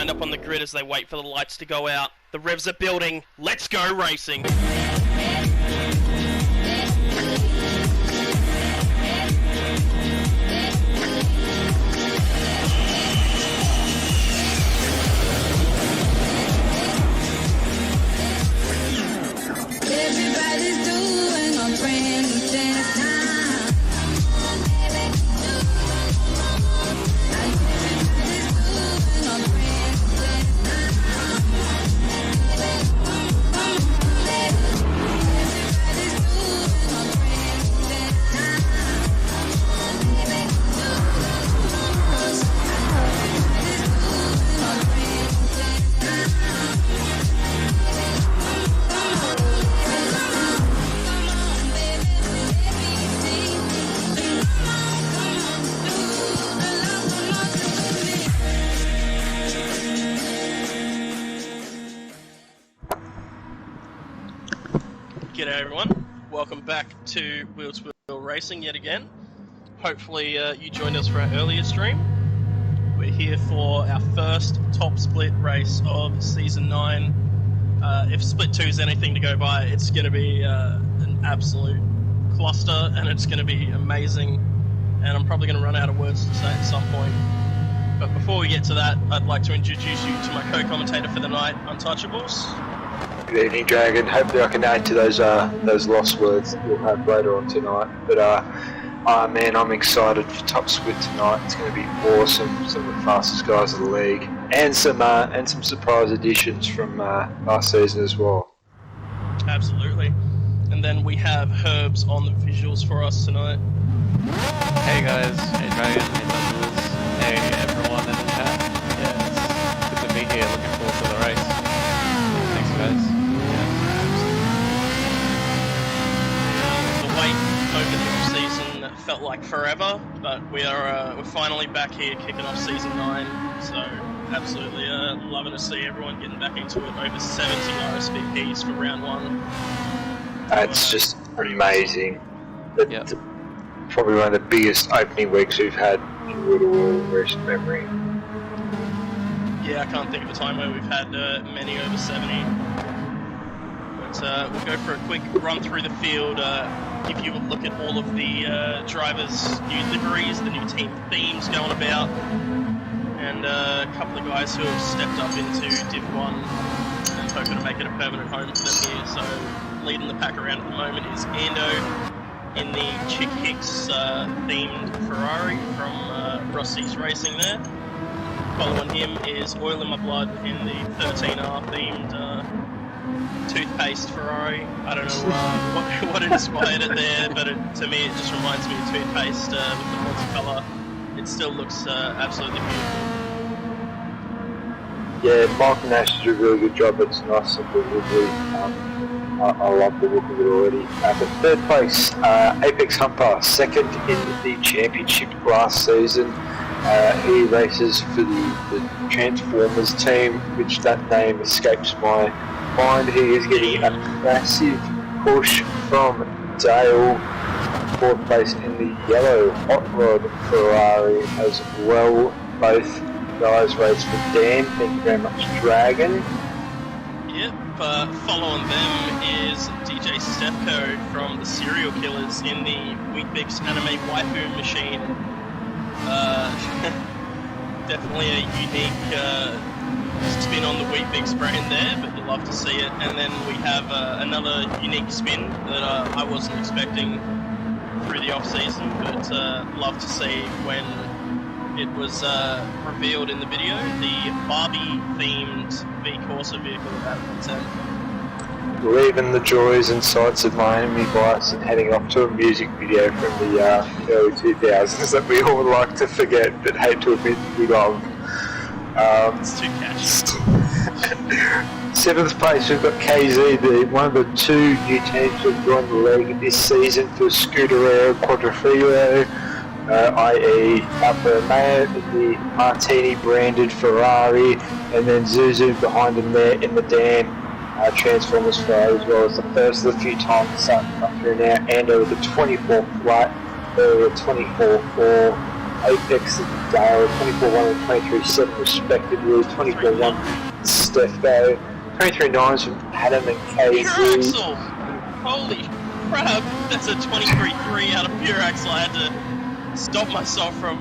lined up on the grid as they wait for the lights to go out. The revs are building. Let's go racing! Everybody's doing a brand new dance time. G'day everyone, welcome back to Wheel Racing yet again. Hopefully you joined us for our earlier stream. We're here for our first top split race of Season 9. If Split 2 is anything to go by, it's going to be an absolute cluster and it's going to be amazing. And I'm probably going to run out of words to say at some point. But before we get to that, I'd like to introduce you to my co-commentator for the night, Untouchables. Good evening, Dragon. Hopefully I can add to those lost words that we'll have later on tonight. But man, I'm excited for Top Split tonight. It's going to be awesome. Some of the fastest guys of the league, and some surprise additions from last season as well. Absolutely. And then we have Herbs on the visuals for us tonight. Hey guys, hey Dragon, hey Bundles, hey everyone in the chat. Yeah, it's good to be here. Looking forward to the race. Thanks guys. Over the off-season felt like forever, but we're finally back here kicking off Season 9, so absolutely loving to see everyone getting back into it. Over 70 RSVPs for round 1. It's just amazing. Probably one of the biggest opening weeks we've had in Wheel in recent memory. Yeah, I can't think of a time where we've had many over 70. But we'll go for a quick run through the field, give you a look at all of the drivers' new liveries, the new team themes going about, and a couple of guys who have stepped up into Div 1 and hoping to make it a permanent home for them here. So leading the pack around at the moment is Ando in the Chick Hicks themed Ferrari from Rossi's Racing there. Following him is Oil in My Blood in the 13R themed toothpaste Ferrari. I don't know what inspired it there, but to me it just reminds me of toothpaste with the multicolour. It still looks absolutely beautiful. Yeah, Mark and Ash did a really good job. It's nice and lovely. I love the look of it already. But third place, Apex Humper, second in the championship last season. He races for the Transformers team, which that name escapes my mind. He is getting a massive push from Dale, fourth place in the yellow hot rod Ferrari as well. Both guys race for Dan. Thank you very much, Dragon. Yep, following them is DJ Stefko from the Serial Killers in the Weet-Bix Anime Waifu Machine. Definitely a unique spin on the Weet-Bix brand there, but you'll love to see it. And then we have another unique spin that I wasn't expecting through the off-season, but love to see when it was revealed in the video, the Barbie-themed V-Corsa vehicle out of 10. Leaving the joys and sights of Miami Vice and heading off to a music video from the early 2000s that we all like to forget but hate to admit we love. It's too catchy. Seventh place, we've got KZ, one of the two new teams who have joined the league this season for Scuderia Quadrifoglio, i.e. Alfa Romeo in the Martini branded Ferrari, and then Zuzu behind him there in the Dan Transformers Ferrari as well. As the first of the few times it's starting to come through now, and over the 24th flight, earlier 24-4. Apex and Dale, 24-1 and 23-7 respectively, 24-1 Stefko, 23-9s from Adam and Pure KZ. Axel! Holy crap! That's a 23-3 out of Pure Axel. I had to stop myself from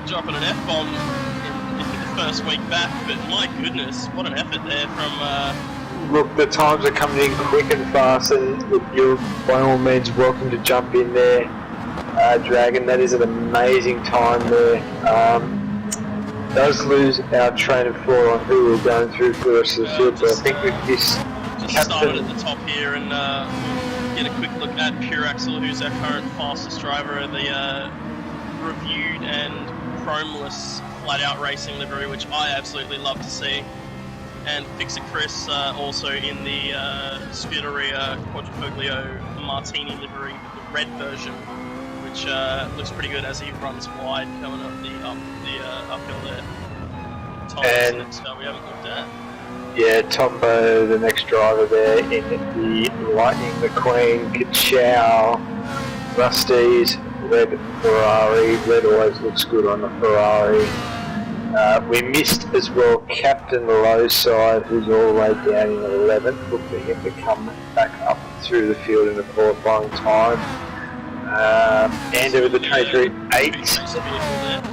dropping an F-bomb in the first week back, but my goodness, what an effort there from... Look, the times are coming in quick and fast, and look, you're by all means welcome to jump in there, Dragon. That is an amazing time there. Does lose our train of thought on who we're going through for the rest of the field, but I think with this just started at the top here, and we'll get a quick look at Pure Axel, who's our current fastest driver of the reviewed and chromeless flat-out racing livery, which I absolutely love to see. And Fixer Chris also in the Scuderia Quadrifoglio Martini livery, the red version, which looks pretty good as he runs wide coming up the uphill there. And we haven't looked at. Yeah, Tombo, the next driver there in the Lightning McQueen, Kachow, Rusty's red Ferrari. Red always looks good on the Ferrari. We missed as well Captain Lowside, who's all the way down in 11th. Look for him to come back up through the field in the qualifying time. Ander with the 23.8,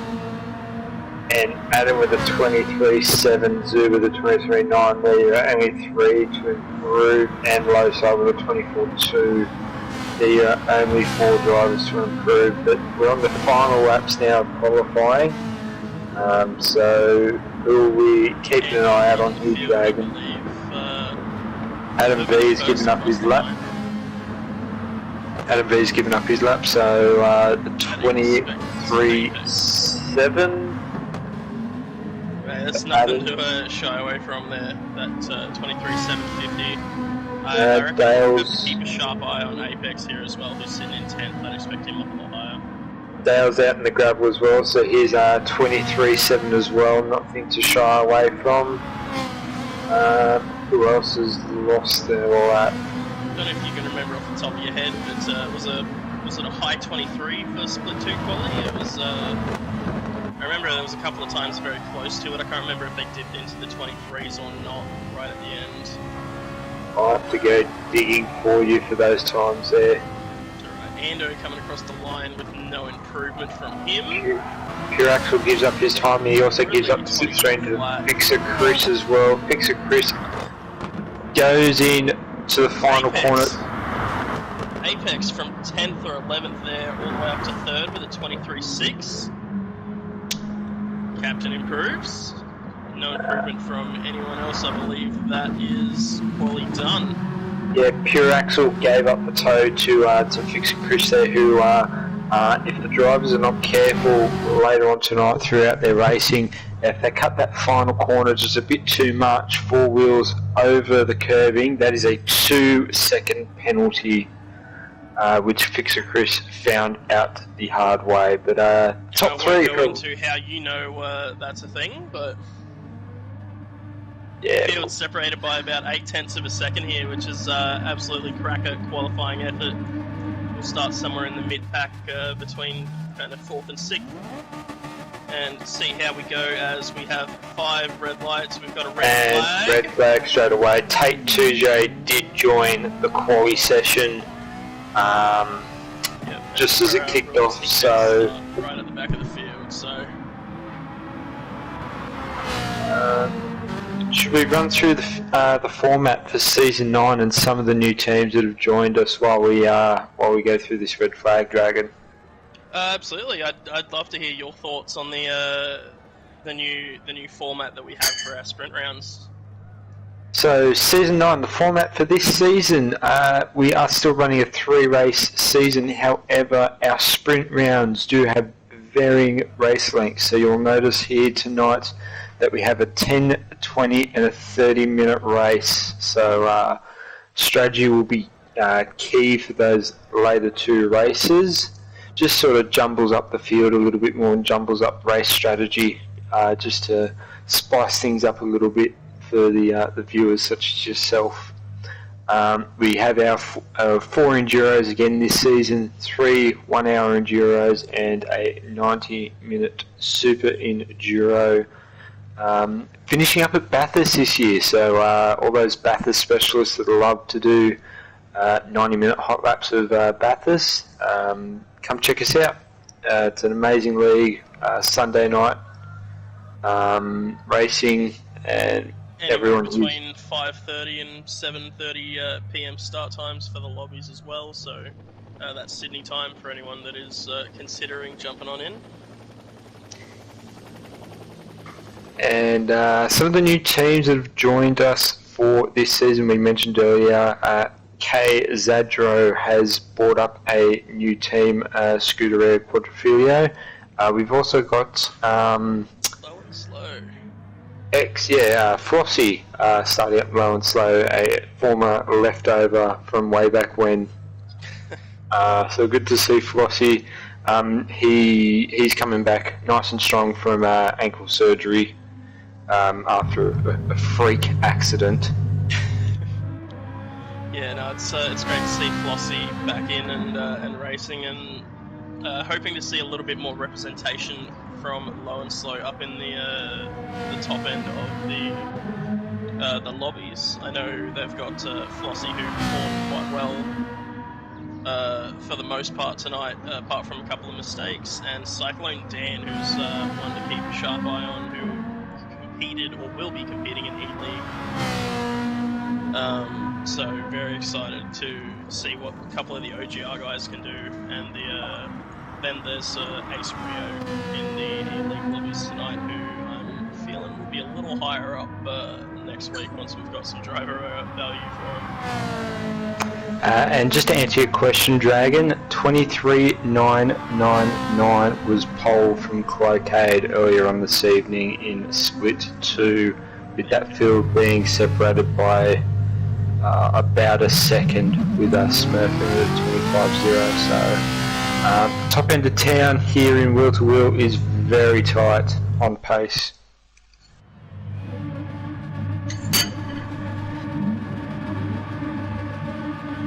and Adam with the 23.7, Zoo with the 23.9. There are only 3 to improve, and Lowside with a 24.2. There are only 4 drivers to improve, but we're on the final laps now of qualifying. So who will we keeping an eye out on? Who, Dragon? Adam V's giving up his lap. Adam V's giving up his lap, so 23.7. That's nothing to shy away from there. That 23.750. I reckon we'll keep a sharp eye on Apex here as well, who's sitting in 10th. I'd expect him up a little higher. Dale's out in the gravel as well, so here's 23.7 as well, nothing to shy away from. Who else has lost there all that? I don't know if you can remember off the top of your head, but was it a high 23 for split 2 quality? It was. I remember there was a couple of times very close to it. I can't remember if they dipped into the 23s or not right at the end. I'll have to go digging for you for those times there. Ando coming across the line with no improvement from him. Pure Axel gives up his time. He also gives up the slipstream to Fixer Chris as well. Fixer Chris goes in to the final corner. Apex from 10th or 11th there, all the way up to 3rd with a 23.6. Captain improves. No improvement from anyone else, I believe. That is poorly done. Yeah, Pure Axel gave up the toe to Fixer Chris there, who, if the drivers are not careful later on tonight throughout their racing, if they cut that final corner just a bit too much, 4 wheels over the curbing, that is a 2-second penalty, which Fixer Chris found out the hard way. But top 3. I won't go into how you know that's a thing, but... Yeah. The field's separated by about 0.8 of a second here, which is absolutely cracker qualifying effort. We'll start somewhere in the mid-pack between kind of 4th and 6th, and see how we go as we have 5 red lights. We've got a red flag. Red flag straight away. Tate 2J did join the quali session just as it kicked off, so... Right at the back of the field, so... Should we run through the format for season 9 and some of the new teams that have joined us while we go through this red flag, Dragon? Absolutely. I'd love to hear your thoughts on the new format that we have for our sprint rounds. So season 9, the format for this season, we are still running a 3-race season. However, our sprint rounds do have varying race lengths. So you'll notice here tonight that we have a 10, 20 and a 30-minute race. So strategy will be key for those later 2 races. Just sort of jumbles up the field a little bit more and jumbles up race strategy just to spice things up a little bit for the viewers such as yourself. We have our 4 enduros again this season, 3 1-hour enduros and a 90-minute super enduro. Finishing up at Bathurst this year, so all those Bathurst specialists that love to do 90-minute hot laps of Bathurst, come check us out. It's an amazing league, Sunday night racing, and everyone between 5:30 and 7:30 p.m. start times for the lobbies as well, so that's Sydney time for anyone that is considering jumping on in. And some of the new teams that have joined us for this season, we mentioned earlier, K Zadro has brought up a new team, Scuderia Quadrifoglio. We've also got Flossie starting up low and slow, a former leftover from way back when. So good to see Flossie. He's coming back nice and strong from ankle surgery after a freak accident. Yeah, no, it's great to see Flossie back in and racing, and hoping to see a little bit more representation from low and slow up in the top end of the lobbies. I know they've got Flossie, who performed quite well for the most part tonight, apart from a couple of mistakes, and Cyclone Dan, who's one to keep a sharp eye on, who competed or will be competing in Heat League. So very excited to see what a couple of the OGR guys can do, and then there's Ace Rio in the Heat League lobbies tonight, who I'm feeling will be a little higher up next week once we've got some driver value for him. And just to answer your question, Dragon, 23.999 was pole from Clocaid earlier on this evening in Split 2, with that field being separated by about a second, with us smurfing at 25.0. So top end of town here in Wheel to Wheel is very tight on pace.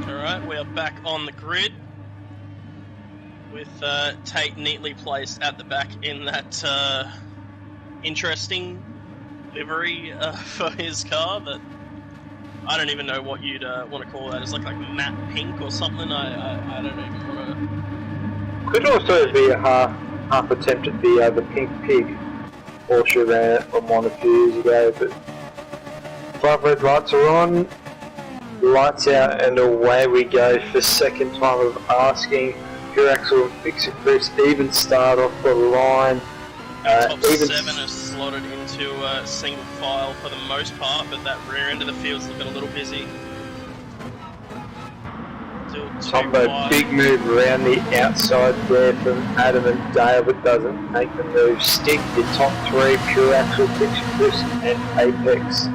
Alright, we are back on the grid with Tate neatly placed at the back in that interesting livery for his car that I don't even know what you'd want to call that. It's like matte pink or something. I don't even want to... Could also be a half attempt at the pink pig Porsche ran on one a few years ago, but 5 red lights are on, lights out, and away we go for second time of asking. Pure Axel and Fixer Chris even start off the line. Top 7 are slotted into single file for the most part, but that rear end of the field's looking a little busy. Tombo, big move around the outside there from Adam and Dale, but doesn't make the move stick. The top 3, Pure Axel, Fixer Chris and Apex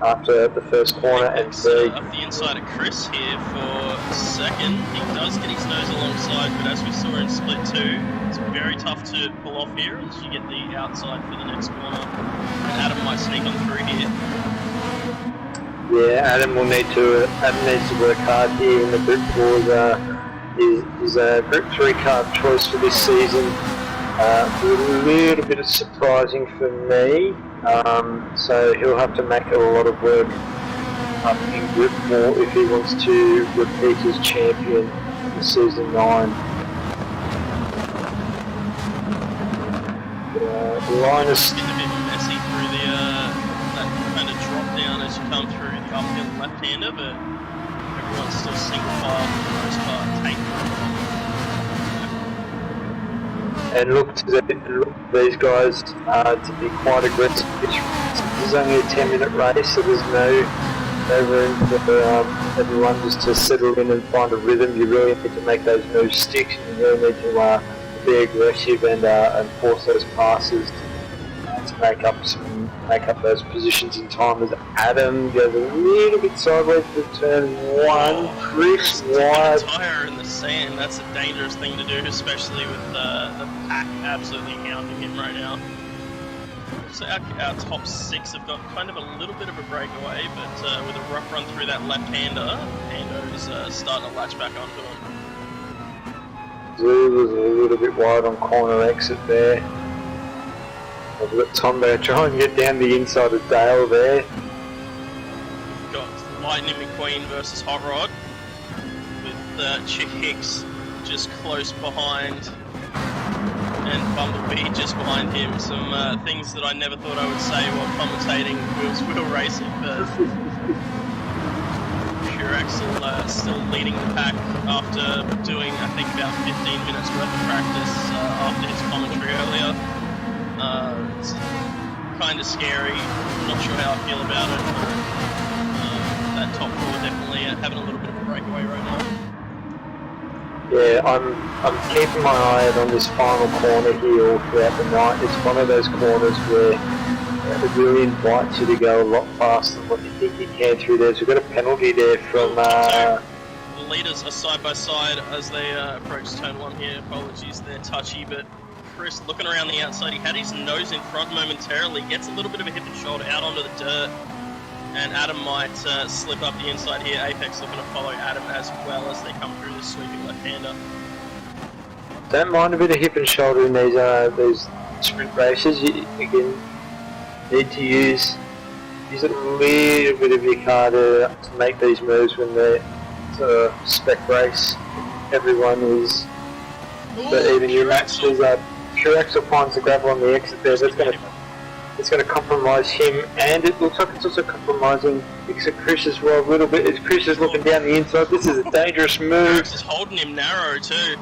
after the first corner. Apex, and up the inside of Chris here for second. He does get his nose alongside, but as we saw in Split 2, it's very tough to pull off here as you get the outside for the next corner. And Adam might sneak on through here. Yeah, Adam needs to work hard here in the Group 4. Is a Group 3 car choice for this season. A little bit of surprising for me. So he'll have to make a lot of work up in Group 4 if he wants to repeat as champion in Season 9. The line is a bit messy through that kind of drop down as you come through the uphill left-hander, but everyone's still single file for the most part. And look to these guys to be quite aggressive. This is only a 10-minute race, so there's no room for everyone just to settle in and find a rhythm. You really need to make those moves stick, and you really need to be aggressive and force those passes to make up those positions in time. As Adam goes a little bit sideways to turn 1, Chris wide. Tire in the sand. That's a dangerous thing to do, especially with the pack absolutely hounding him right now. So our top 6 have got kind of a little bit of a breakaway, but with a rough run through that left-hander, Hando's starting to latch back onto him. Zoo was a little bit wide on corner exit there. I've got Tombo trying to get down the inside of Dale there. We've got Lightning Mcqueen versus Hot Rod, with Chick Hicks just close behind, and Bumblebee just behind him. Some things that I never thought I would say while commentating wheel racing, but Pure Axel still leading the pack after doing, I think, about 15 minutes worth of practice after his commentary earlier. It's kind of scary. I'm not sure how I feel about it, but that top 4 definitely having a little bit of a breakaway right now. Yeah, I'm keeping my eye on this final corner here all throughout the night. It's one of those corners where it really invites you to go a lot faster than what you think you can through there. So we've got a penalty there from... The leaders are side by side as they approach turn 1 here. Apologies, they're touchy, but Chris looking around the outside, he had his nose in front momentarily, gets a little bit of a hip and shoulder out onto the dirt, and Adam might slip up the inside here. Apex looking to follow Adam as well as they come through this sweeping left-hander. Don't mind a bit of hip and shoulder in these sprint races. You again need to use a little bit of your car to make these moves when it's a spec race. Everyone is, but even your matches Pure Axel finds the gravel on the exit there. That's going to compromise him, and it looks like it's also compromising Chris as well a little bit. As Chris is looking down the inside, this is a dangerous move. Chris is holding him narrow too.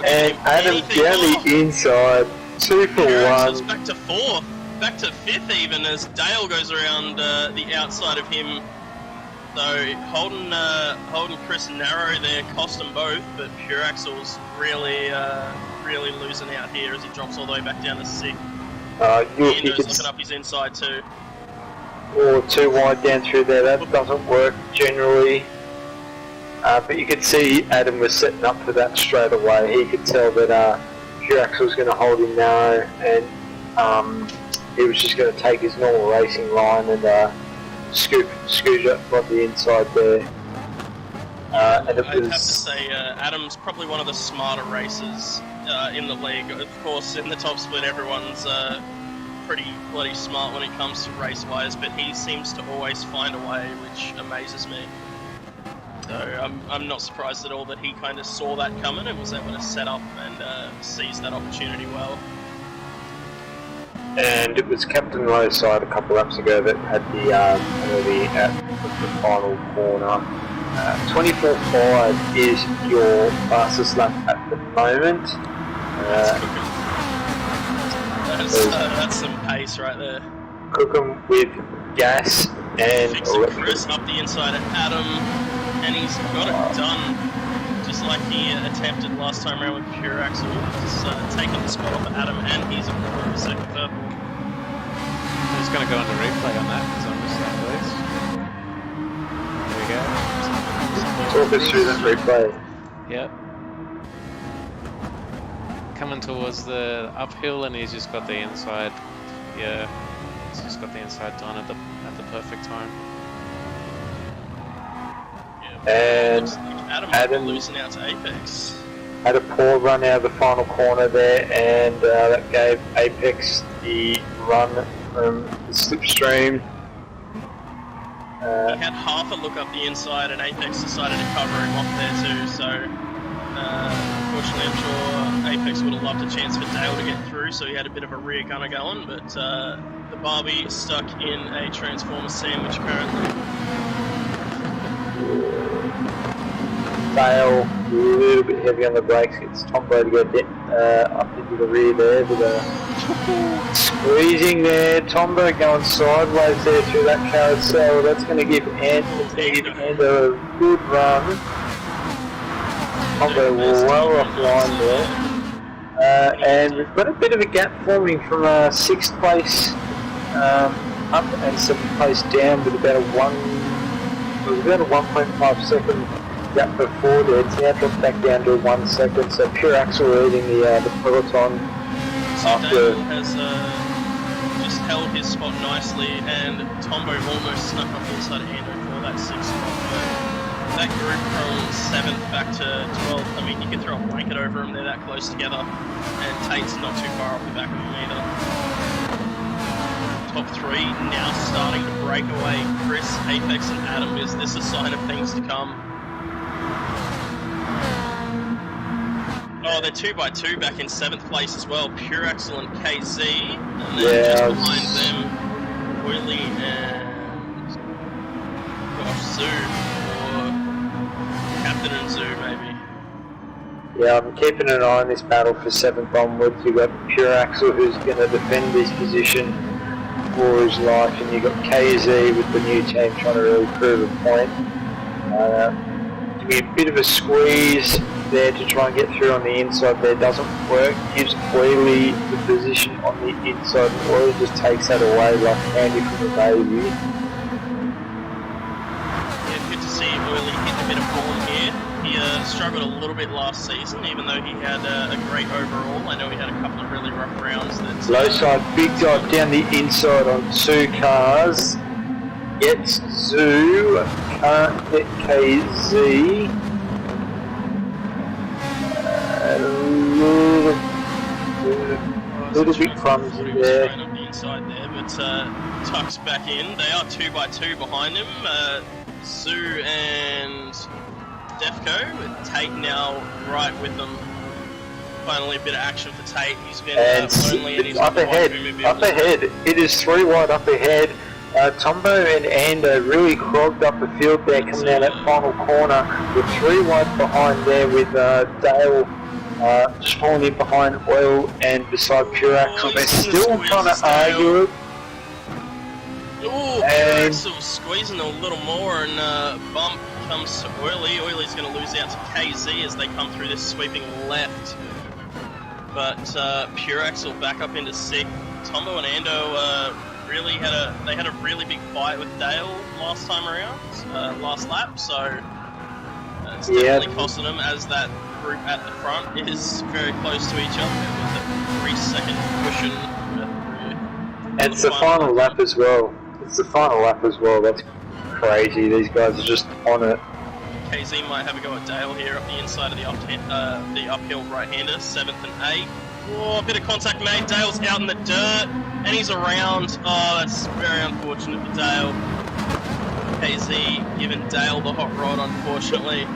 And Adam's down the inside, 2 for 1. Back to 4th, back to 5th even, as Dale goes around the outside of him. So holding Chris narrow there cost them both, but Pure Axel's really losing out here as he drops all the way back down to 6th. Ando's looking up his inside too. Or too wide down through there, that doesn't work generally. But you could see Adam was setting up for that straight away. He could tell that Pure Axel was going to hold him narrow, and he was just going to take his normal racing line and scoot up on the inside there. And I'd have to say Adam's probably one of the smarter racers in the league. Of course, in the top split, everyone's pretty bloody smart when it comes to race wise, but he seems to always find a way, which amazes me. So I'm not surprised at all that he kind of saw that coming and was able to set up and seize that opportunity well. And it was Captain Lowe's side a couple laps ago that had the penalty at the final corner. 24.5 is your fastest lap at the moment. That's some pace right there. Cooking with gas and fixing Chris up the inside of Adam, and he's got it done just like he attempted last time around with Pure Axel. Just taking the spot off of Adam, and he's in the second purple. I'm just going to go into replay on that because I missed that, please. There we go. talk us through that replay. Yep. Coming towards the uphill, and he's just got the inside. Yeah, he's just got the inside done at the perfect time. Yeah, And Adam losing out to Apex. Had a poor run out of the final corner there, and that gave Apex the run from the slipstream. He had half a look up the inside, and Apex decided to cover him off there too. So, unfortunately, I'm sure Apex would have loved a chance for Dale to get through. So he had a bit of a rear gunner going, but the Barbie stuck in a Transformer sandwich currently. Dale a little bit heavy on the brakes, gets Tombo to get up into the rear there with a squeezing there. Tombo going sideways there through that carousel. That's going to give Ando a good run. Tombo well offline there. And we've got a bit of a gap forming from 6th place up and 7th place down with about a 1.5 second gap before there. It's now dropped back down to 1 second, so Pure Axel leading the peloton So after. Dale has just held his spot nicely, and Tombo almost snuck up inside Ando for that 6th spot. But that group from 7th back to 12th, I mean, you could throw a blanket over them, they're that close together, and Tate's not too far off the back of him either. Top 3 now starting to break away. Chris, Apex, and Adam. Is this a sign of things to come? Oh, they're 2x2 back in 7th place as well. Pure Axel and KZ. And then just behind them, Oily and Zoo. Or Captain and Zoo, maybe. Yeah, I'm keeping an eye on this battle for 7th onwards. You've got Pure Axel, who's going to defend his position for his life, and you've got KZ with the new team trying to really prove a point. Give me a bit of a squeeze there to try and get through on the inside there. Doesn't work. Gives Oily the position on the inside, and Oily just takes that away like candy from a baby. Yeah, good to see Oily hitting a bit of form here. He struggled a little bit last season, even though he had a great overall. I know he had a couple of really rough rounds. Low side, big dive down the inside on 2 cars. Gets Zoo, can't get KZ. A little bit clumsy there. On the inside there, but tucks back in. They are 2x2 behind him. Zoo and Defco, with Tate now right with them. Finally a bit of action for Tate. He's been lonely and he's up ahead. It is 3 wide up ahead. Tombo and Ando really clogged up the field there coming down that final corner. With 3 wide behind there with Dale just falling in behind Oil and beside Pure Axel. They're still trying to argue it. Ooh, Pure Axel squeezing a little more, and bump comes to Oily. Oily's going to lose out to KZ as they come through this sweeping left. But Pure Axel back up into 6th. Tombo and Ando really had a really big fight with Dale last time around, last lap. So it's definitely costing them, as that group at the front is very close to each other with a 3-second cushion. And it's the final lap as well. That's crazy. These guys are just on it. KZ might have a go at Dale here up the inside of the uphill right-hander, 7th and 8th. Oh, a bit of contact made. Dale's out in the dirt, and he's around. Oh, that's very unfortunate for Dale. KZ giving Dale the hot rod, unfortunately.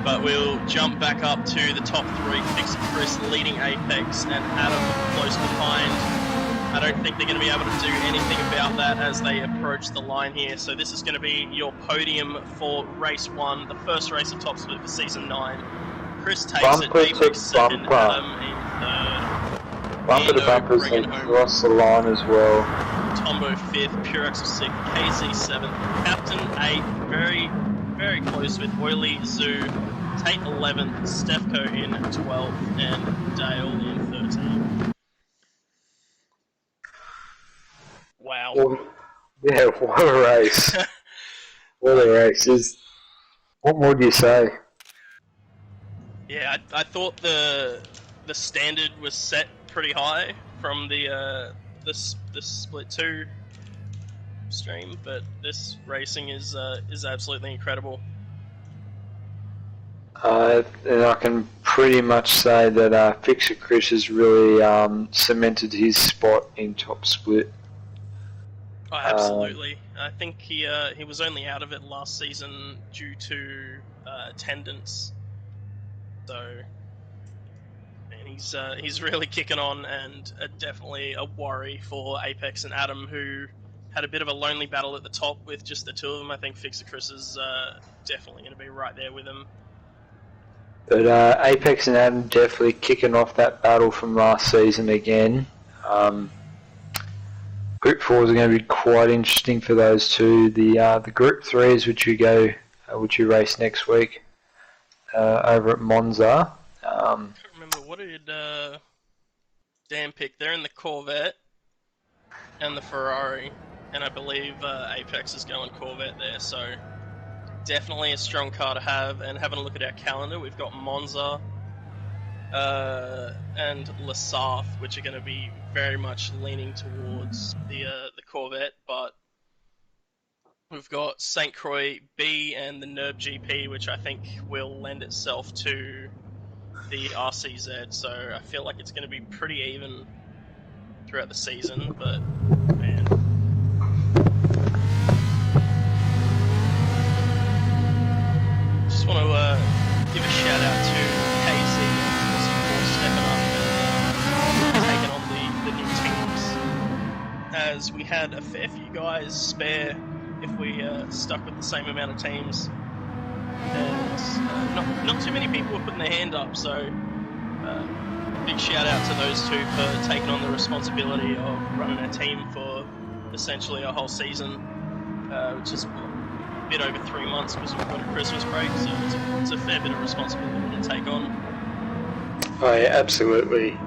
But we'll jump back up to the top 3. Fix Chris leading Apex, and Adam close behind. I don't think they're going to be able to do anything about that as they approach the line here. So this is going to be your podium for race 1, the first race of Top Split for season 9. Chris takes it, Apex second, Adam in 3rd. Bumper to bumpers across the line as well. Tombo 5th, Pure Axel 6th, KZ 7th, Captain 8th, very, very close with Oily, Zoo, Tate 11th, Stefco in 12th, and Dale in 13th. Wow. Yeah, what a race. What a race. What more do you say? Yeah, I thought the standard was set pretty high from the Split 2 stream, but this racing is absolutely incredible. And I can pretty much say that Fixer Chris has really cemented his spot in Top Split. Oh, absolutely. I think he was only out of it last season due to attendance. So, and he's really kicking on, and definitely a worry for Apex and Adam, who had a bit of a lonely battle at the top with just the 2 of them. I think Fixer Chris is definitely going to be right there with him. But Apex and Adam definitely kicking off that battle from last season again. Group 4s are going to be quite interesting for those two. The Group 3s, which you race next week over at Monza. I can't remember, what did Dan pick? They're in the Corvette and the Ferrari, and I believe Apex is going Corvette there, so definitely a strong car to have. And having a look at our calendar, we've got Monza and Lasarth, which are going to be very much leaning towards the Corvette, but we've got St. Croix B and the Nerb GP, which I think will lend itself to the RCZ, so I feel like it's going to be pretty even throughout the season, but man. Just want to give a shout out to KZ for stepping up and taking on the new teams, as we had a fair few guys spare if we stuck with the same amount of teams, and not too many people were putting their hand up, so big shout out to those two for taking on the responsibility of running a team for essentially a whole season, which is a bit over 3 months because we've got a Christmas break, so it's a fair bit of responsibility to take on. Oh yeah, absolutely.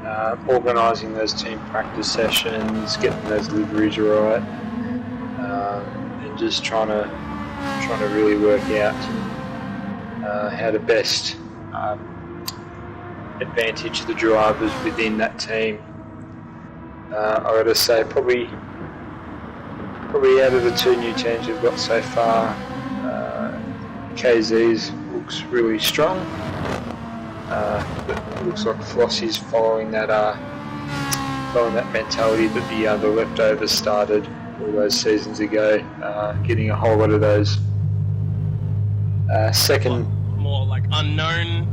Organising those team practice sessions, getting those liveries right, and just trying to really work out how to best advantage the drivers within that team. I gotta say, probably out of the two new teams we've got so far, KZ's looks really strong. It looks like Flossie's following that mentality that the leftovers started all those seasons ago, getting a whole lot of those second, more like unknown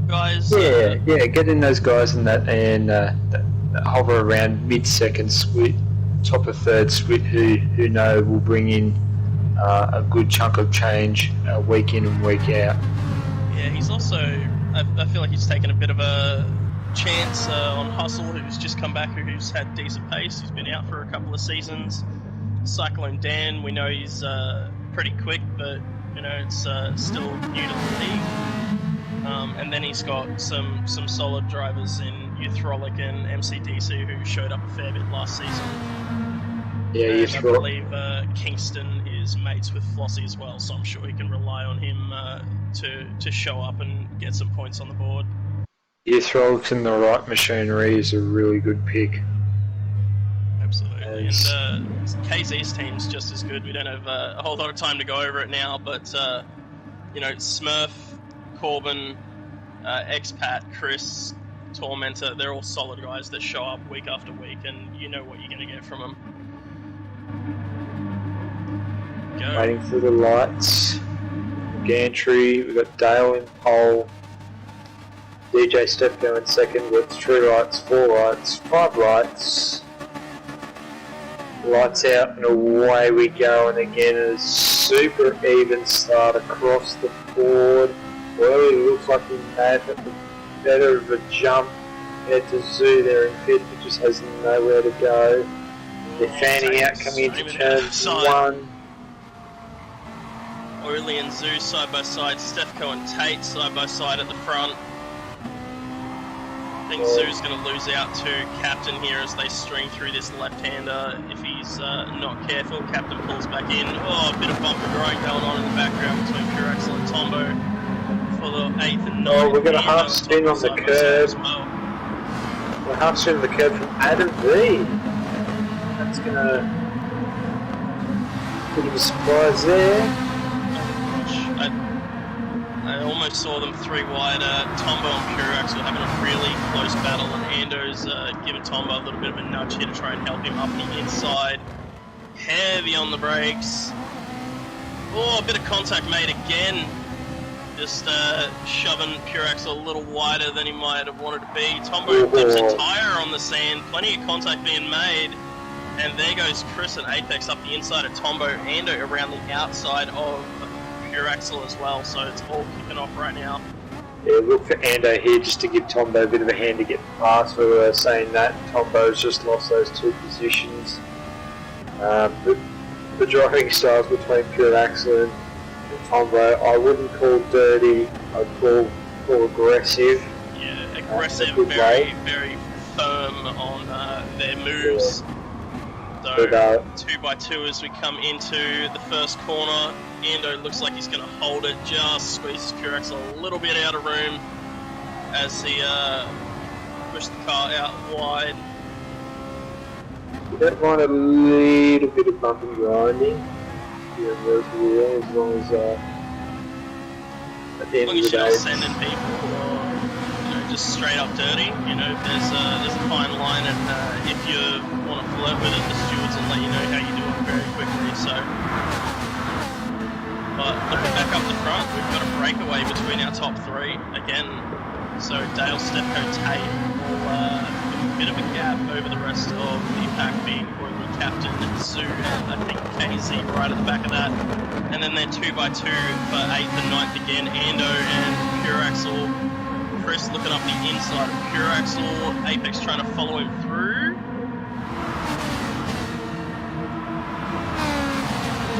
guys. Yeah, getting those guys in that that hover around mid-second split, top of third split, who know will bring in a good chunk of change week in and week out. Yeah, he's also, I feel like he's taken a bit of a chance on Hustle, who's just come back, who's had decent pace. He's been out for a couple of seasons. Cyclone Dan, we know he's pretty quick, but you know, it's still new to the league. And then he's got some solid drivers in Uthrolic and MCDC who showed up a fair bit last season. Yeah, and I believe Kingston is mates with Flossie as well, so I'm sure he can rely on him to show up and get some points on the board. Uthrolic's in the right machinery is a really good pick. Absolutely. And KZ's team's just as good. We don't have a whole lot of time to go over it now, but you know, Smurf, Corbin, Expat, Chris, Tormentor, they're all solid guys that show up week after week, and you know what you're going to get from them. Go. Waiting for the lights. Gantry, we've got Dale in pole. DJ Stepco in second with 3 lights, 4 lights, 5 lights. Lights out and away we go, and again a super even start across the board. Well, it looks like he may have a better of a jump compared to Zoo there in fifth, but just has nowhere to go. They're fanning out coming into turn 1. Oily and Zoo side by side, Stefko and Tate side by side at the front. I think Zoo's going to lose out to Captain here as they string through this left-hander. If he's not careful, Captain pulls back in. Oh, a bit of bumper grind going on in the background between Pure Axel and Tombo for the 8th and 9th. Oh, we're going to half spin on the curb. Well. We're half spin on the curb from Adam V. That's going to put a surprise there. I almost saw them 3 wide. Tombo and Pure Axel having a really close battle, and Ando's giving Tombo a little bit of a nudge here to try and help him up the inside. Heavy on the brakes. Oh, a bit of contact made again. Just shoving Pure Axel a little wider than he might have wanted to be. Tombo flips a tyre on the sand. Plenty of contact being made. And there goes Chris and Apex up the inside of Tombo. Ando around the outside of Pure Axel as well, so it's all kicking off right now. Yeah, look for Ando here just to give Tombo a bit of a hand to get past. We were saying that Tombo's just lost those 2 positions. The driving styles between Pure Axel and Tombo, I wouldn't call dirty, I'd call aggressive. Yeah, aggressive, very firm on their moves. Yeah. So, 2x2 as we come into the first corner. Ando looks like he's going to hold it, just squeezes Pure Axel a little bit out of room. as he pushed the car out wide. You don't mind a little bit of bump and grinding. Yeah, as long as at the As end long of as the you're not day. sending people or just straight up dirty, there's a fine line, and if you want to flirt with it, the stewards will let you know how you do it very quickly. So, but looking back up the front, we've got a breakaway between our top three again. So Dale, Stepco, Tate, all a bit of a gap over the rest of the pack, being Oily Captain, Sue, and I think KZ right at the back of that. And then they're 2x2 for 8th and 9th again. Ando and Pure Axel. Chris looking up the inside of Pure Axel. Apex trying to follow him through.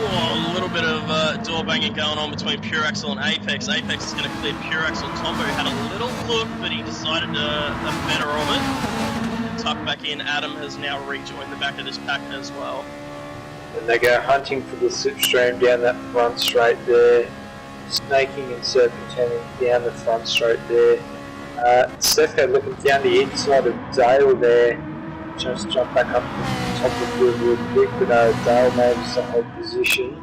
Whoa, a little bit of door banging going on between Pure Axel and Apex. Apex is going to clear Pure Axel. Tombo had a little look, but he decided a better of it. Tuck back in. Adam has now rejoined the back of this pack as well. And they go hunting for the slipstream down that front straight there, snaking and serpentining down the front straight there. Stefko looking down the inside of Dale there, just jump back up to the top of the field real quick, but Dale manages to hold position.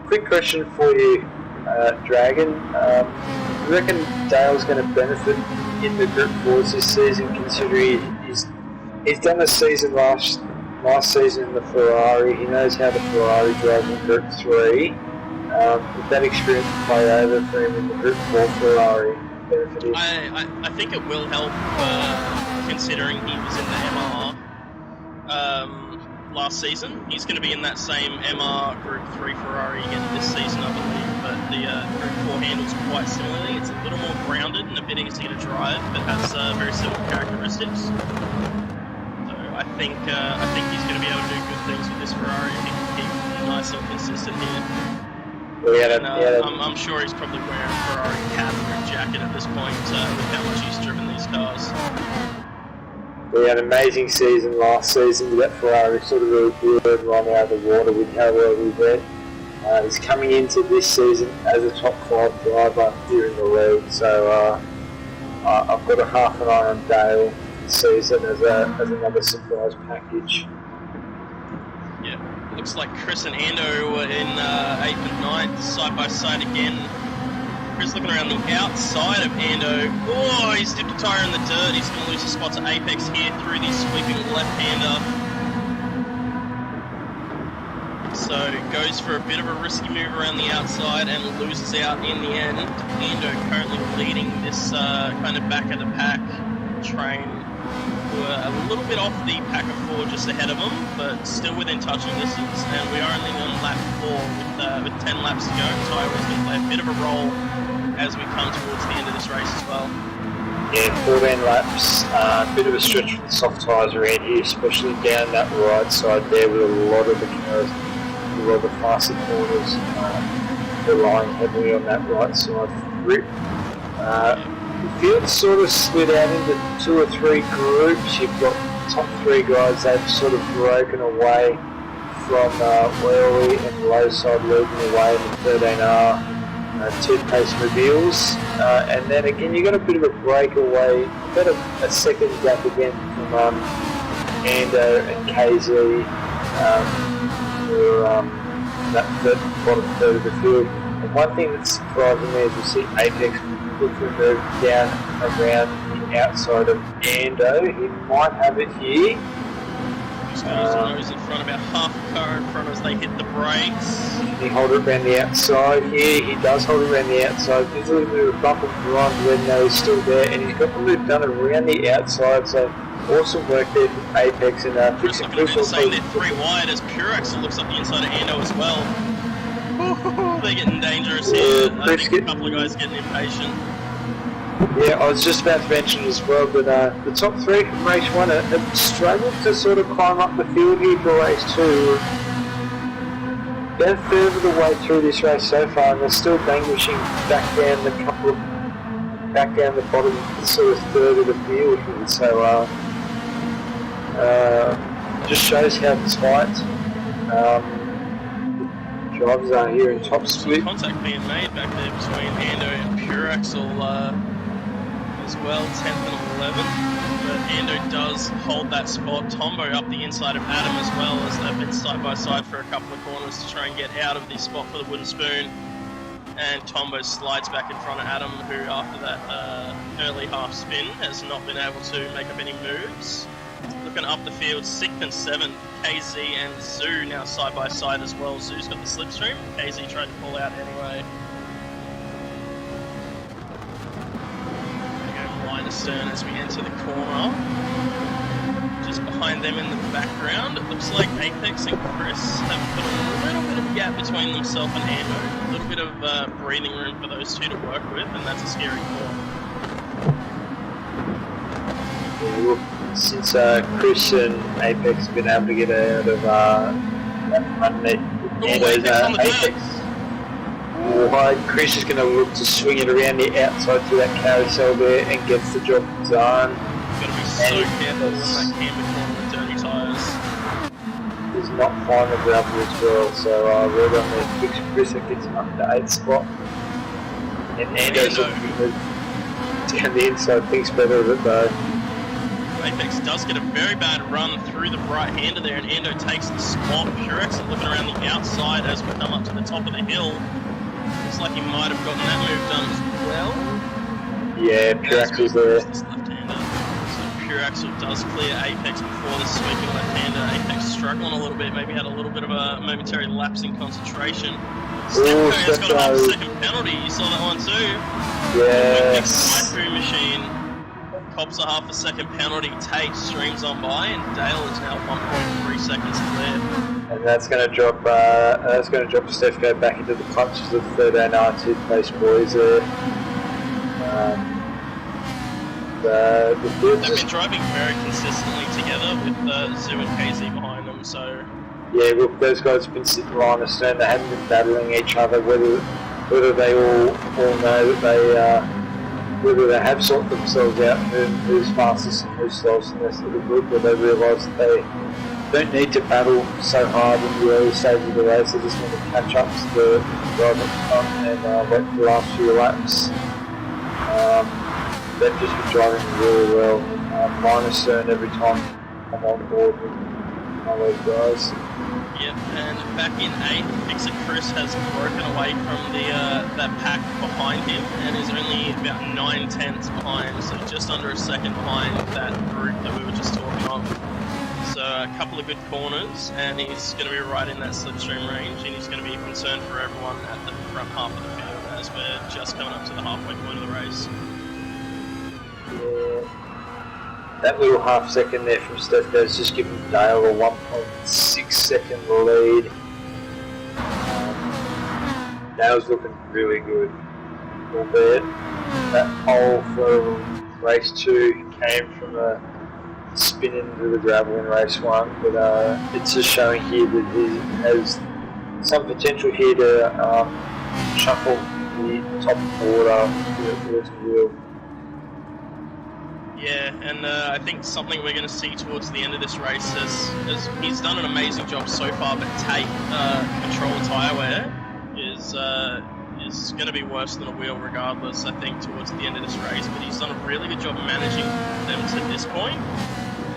Quick question for you, Dragon. You reckon Dale's going to benefit in the Group 4s this season, considering he's done a season last season in the Ferrari? He knows how the Ferrari drives in Group 3. Would that experience play over for him in the Group 4 Ferrari? I think it will help, considering he was in the MR last season. He's going to be in that same MR Group 3 Ferrari again this season, I believe, but the Group 4 handles quite similarly. It's a little more grounded and a bit easier to drive, but has very similar characteristics. So I think he's going to be able to do good things with this Ferrari if he can keep nice and consistent here. I'm sure he's probably wearing a Ferrari cap or a jacket at this point with how much he's driven these cars. We had an amazing season last season with that Ferrari, sort of really good run out of the water with how well we went. He's coming into this season as a top 5 driver here in the league, so I've got a half an eye on Dale this season as another surprise package. Yeah. Looks like Chris and Ando were in 8th and 9th, side by side again. Chris looking around the outside of Ando. Oh, he's dipped a tyre in the dirt. He's going to lose a spot to Apex here through the sweeping left-hander. So goes for a bit of a risky move around the outside and loses out in the end. Ando currently leading this kind of back of the pack train. Were a little bit off the pack of 4 just ahead of them, but still within touching distance, and we are only on lap 4 with 10 laps to go. Tyre is going to play a bit of a role as we come towards the end of this race as well. Yeah, 14 laps, a bit of a stretch for the soft tyres around here, especially down that right side there with a lot of the cars, a lot of the faster corners relying heavily on that right side grip. The field's sort of split out into 2 or 3 groups. You've got top 3 guys, they've sort of broken away from early and low side leading away in the 13R, 2 pace reveals. And then again, you've got a bit of a breakaway, got a second gap again from Ando and KZ for that bottom third of the field. And one thing that's surprising me is we see Apex quickly move down around the outside of Ando. He might have it here. He's got his nose in front, about half a car in front as they hit the brakes. He hold it around the outside here. He does hold it around the outside. Gives a little bit of a bump and grind when he's still there, and he's got the loop done around the outside. So awesome work there from Apex and Chris looking to do the same. They're 3 wide as Pure Axel looks up the inside of Ando as well. They're getting dangerous here. I think a couple of guys getting impatient. Yeah, I was just about to mention as well that the top 3 from race 1 have struggled to sort of climb up the field here for race 2. They're a third of the way through this race so far, and they're still languishing back down the bottom sort of third of the field here. So just shows how tight drivers are here in top split. Contact being made back there between Ando and Pure Axel. as well, 10th and 11th. But Ando does hold that spot. Tombo up the inside of Adam as well, as they've been side by side for a couple of corners to try and get out of the spot for the wooden spoon. And Tombo slides back in front of Adam, who after that early half spin has not been able to make up any moves. Looking up the field, 6th and 7th, KZ and Zoo now side by side as well. Zoo's got the slipstream, KZ tried to pull out anyway. Line astern as we enter the corner. Just behind them in the background, it looks like Apex and Chris have put a little bit of a gap between themselves and Ando. A little bit of breathing room for those two to work with, and that's a scary call. Since Chris and Apex have been able to get out of that underneath Apex wide, Chris is going to look to swing it around the outside to that carousel there and gets the job done. You've got to be so careful with that camber corner with dirty tyres. He's not fine with gravel as well, so we're going to fix Chris and gets him up to 8th spot. And Ando's looking down the inside, thinks better of it though. Apex does get a very bad run through the right-hander there, and Ando takes the spot. Purex looking around the outside as we come up to the top of the hill. Looks like he might have gotten that move done as well. Yeah, Purex was there. Left-hander. So Purex does clear Apex before the sweeping left-hander. Apex struggling a little bit, maybe had a little bit of a momentary lapse in concentration. Stepco has got a half-second penalty. You saw that one too. Yes. Waifu machine. Cops a half a second penalty. Tate streams on by, and Dale is now 1.3 seconds clear. And that's going to drop. Stefco back into the clutches of 13R2 pace boys there. The field They've been driving very consistently together with Zoo and KZ behind them. So yeah, look, those guys have been sitting line astern. They haven't been battling each other. Whether they all know that they. Whether they have sorted themselves out and who's fastest and who's slowest in the rest of the group, or they realise that they don't need to battle so hard in the early stage of the race. They just need to catch up to the driver at the front and wait for the last few laps. They've just been driving really well. Minus turn every time I'm on board with one of those guys. Yep, and back in 8th, Fixer Chris has broken away from that pack behind him and is only about 9/10 behind, so just under a second behind that group that we were just talking of. So a couple of good corners, and he's going to be right in that slipstream range, and he's going to be a concern for everyone at the front half of the field as we're just coming up to the halfway point of the race. Yeah. That little half second there from Stefco's just giving Dale a 1.6 second lead. Dale's looking really good, albeit that pole for race 2 came from a spin into the gravel in race 1, but it's just showing here that he has some potential here to shuffle the top order towards the wheel. Yeah, and I think something we're going to see towards the end of this race is he's done an amazing job so far, but Tate controller tyre wear is going to be worse than a wheel regardless, I think, towards the end of this race. But he's done a really good job managing them to this point,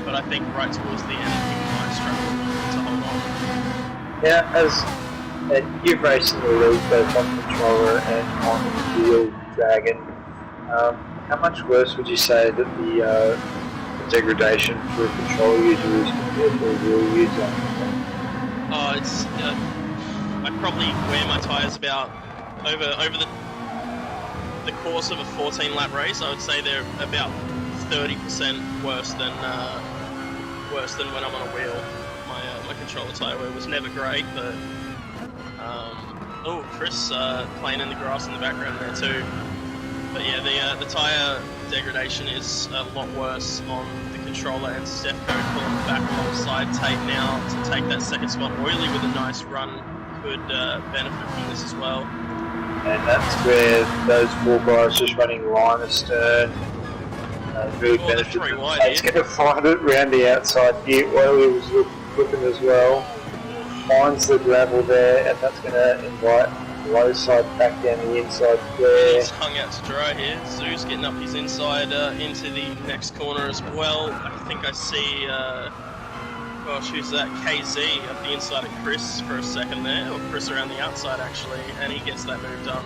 but I think right towards the end he might struggle to hold on. Yeah, you've raced in the league both on controller and on wheel dragon. How much worse would you say that the degradation for a control user is compared to a wheel user? Oh, it's I probably wear my tyres about over the course of a 14-lap race. I would say they're about 30% worse than when I'm on a wheel. My controller tyre wear was never great, but Chris playing in the grass in the background there too. But yeah, the tyre degradation is a lot worse on the controller, and Stefco pulling back alongside Tate now to take that second spot. Oily with a nice run could benefit from this as well. And that's where those 4 guys just running line astern really benefit. Tate's going to find it round the outside here. Oily was looking as well. Finds the gravel there, and that's going to invite low side back down the inside there. He's hung out to dry here. Zoo's getting up his inside into the next corner as well. I think I see, gosh, who's that? KZ up the inside of Chris for a second there, or Chris around the outside actually, and he gets that move done.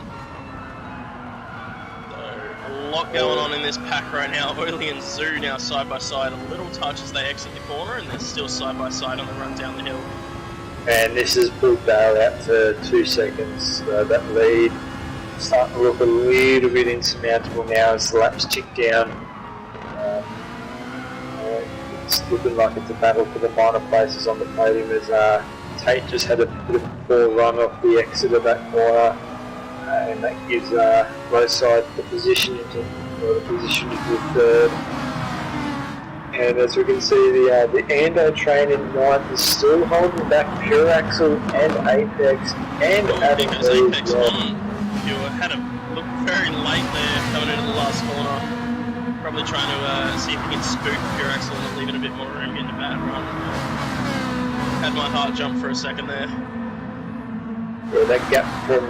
So, a lot going on in this pack right now. Oily and Zoo now side by side, a little touch as they exit the corner, and they're still side by side on the run down the hill. And this has pulled Dale out to 2 seconds. That lead starting to look a little bit insurmountable now as the laps tick down. It's looking like it's a battle for the minor places on the podium as Tate just had a bit of a poor run off the exit of that corner, and that gives both sides the position into third. And as we can see, the Ando train in ninth is still holding back Pure Axle and Apex and Adam because Apex on Pure had a look very late there coming into the last corner. Probably trying to see if he can spook Pure Axle and leave it a bit more room getting a bad run. Had my heart jump for a second there. Yeah, that gap from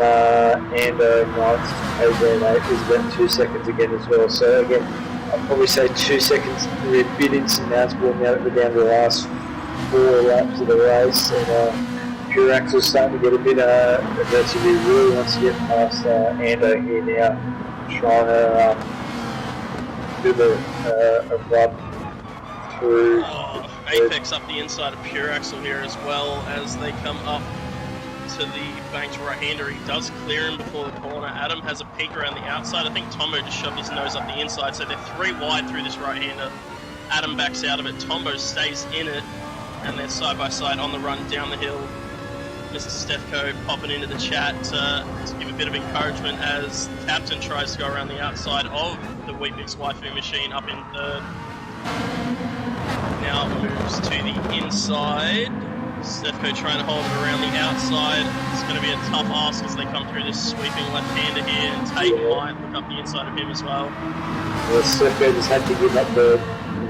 Ando 9th to AJ 8 is about 2 seconds again as well. So again, I'd probably say 2 seconds is a bit insurmountable now that we're down to the last 4 laps of the race, and Pure Axle's starting to get a bit aggressive. He really wants to get past Ando here now, trying to do a run through. Apex up the inside of Pure Axle here as well as they come up to the banked right-hander. He does clear him before the corner. Adam has a peek around the outside. I think Tombo just shoved his nose up the inside, so they're 3 wide through this right-hander. Adam backs out of it. Tombo stays in it, and they're side by side on the run down the hill. Mr. Stefko popping into the chat to give a bit of encouragement as the captain tries to go around the outside of the Weet-Bix waifu machine up in third. Now moves to the inside. Stefko trying to hold it around the outside. It's going to be a tough ask as they come through this sweeping left-hander here, and Tate might look up the inside of him as well. Well, Stefko just had to give up the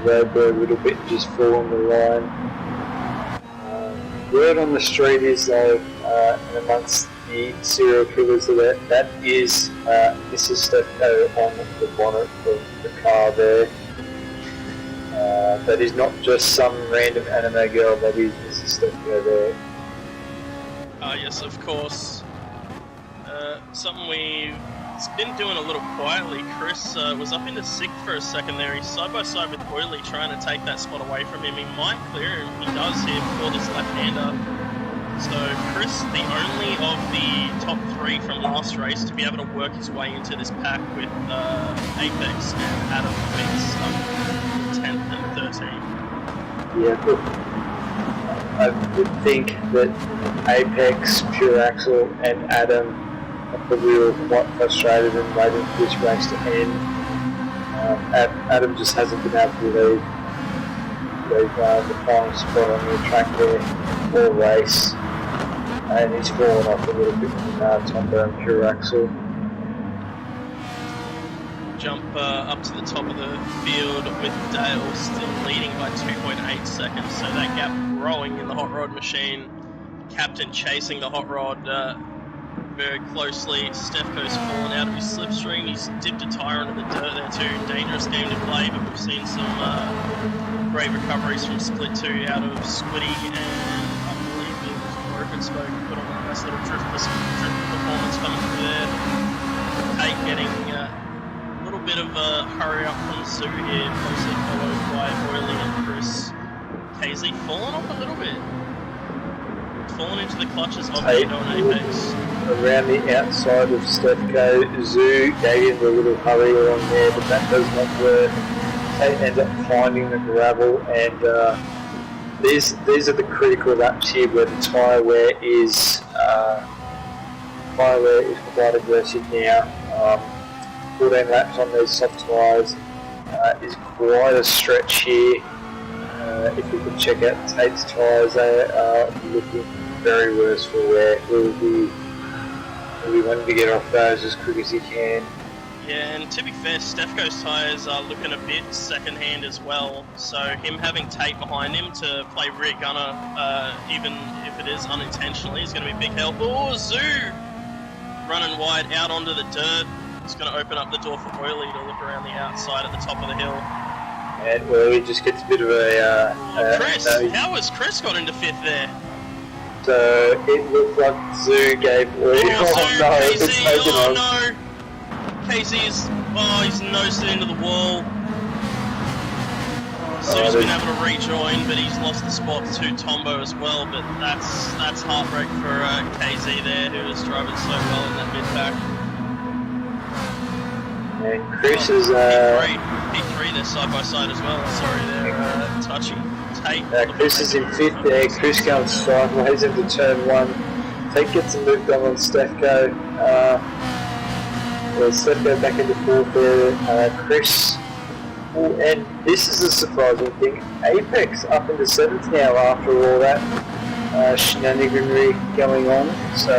road a little bit, just fall on the line. Word on the street is though, and amongst the serial killers, that is Mrs. Stefko on the bonnet of the car there. That is not just some random anime girl, that is Mrs. Stefko there. Yes, of course. Something we've been doing a little quietly. Chris was up into 6th for a second there. He's side by side with Oily trying to take that spot away from him. He might clear him. He does here for this left-hander. So Chris, the only of the top 3 from last race to be able to work his way into this pack with Apex and Adam Fix up 10th and 13th. Yeah, look, I would think that Apex, Pure Axle and Adam are probably all quite frustrated and waiting for this race to end. Adam just hasn't been able to leave the final spot on the track there all race, and he's fallen off a little bit from Tombo and Pure Axle. Jump up to the top of the field with Dale still leading by 2.8 seconds, so that gap growing in the hot rod machine. Captain chasing the hot rod very closely. Stefko's fallen out of his slipstream. He's dipped a tyre into the dirt there too. Dangerous game to play, but we've seen some great recoveries from Split 2 out of Squiddy, and I believe it was Broken Spoke who put on a nice little drift performance coming through there. Tate getting a little bit of a hurry up from Sue here, closely followed by Oily and Chris. KZ falling off a little bit. Falling into the clutches of Ando and Apex. Around the outside of Stefko, Zoo gave him a little hurry along there, but that does not work. Tate ends up finding the gravel, and these are the critical laps here where the tyre wear is quite aggressive now. 14 laps on these soft tyres is quite a stretch here. If we can check out Tate's tyres, they are looking very worse for wear. He'll be wanting to get off those as quick as he can. Yeah, and to be fair, Stefko's tyres are looking a bit second-hand as well, so him having Tate behind him to play rear gunner, even if it is unintentionally, is going to be a big help. Oh, Zoo! running wide out onto the dirt. It's going to open up the door for Oily to look around the outside at the top of the hill. And Oily just gets a bit of a... Chris! How has Chris got into 5th there? So it looked like Zoo gave Oily... Oh no, it's KZ! taken Oh off. no! KZ is... Oh, he's nosed it into the wall. Zoo's been able to rejoin, but he's lost the spot to Tombo as well. But that's heartbreak for KZ there, who was driving so well in that mid-pack. And Chris is... P3, they're side by side as well. Sorry, they're touchy. Tate. Chris is in 5th there. Chris comes sideways into turn 1. Tate gets a move done on Stefko. Stefko back into 4th there. Chris... and this is a surprising thing. Apex up into 7th now after all that shenaniganery going on. So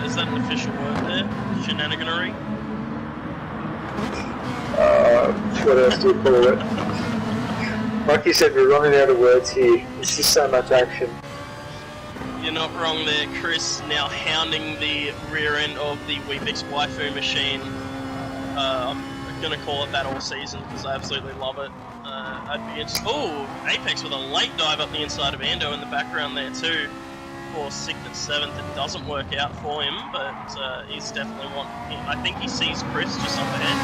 is that an official word there? Shenaniganery? what else do you call it? Like you said, we're running out of words here. It's just so much action. You're not wrong there, Chris. Now hounding the rear end of the Weepix waifu machine. I'm gonna call it that all season because I absolutely love it. I'd be interested. Oh, Apex with a late dive up the inside of Ando in the background there too. For 6th and 7th, it doesn't work out for him, but he's definitely I think he sees Chris just up ahead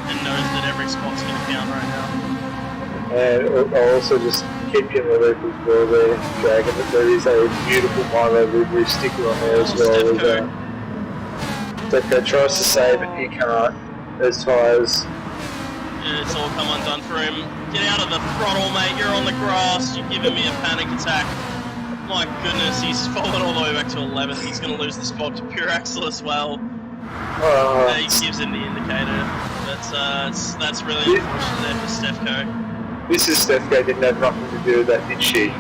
and knows that every spot's gonna count right now. And I'll also just keep you in the loop as well there, Dragon, but there is a beautiful Milo livery sticker on there as well. Stefko tries to save it, he can't. There's tyres. Yeah, it's all come undone for him. Get out of the throttle, mate. You're on the grass. You're giving me a panic attack. My goodness, he's fallen all the way back to 11th. He's going to lose the spot to Pure Axle as well. He gives him the indicator. That's really unfortunate there for Stefko. This is Stefko, didn't have nothing to do with that, did she?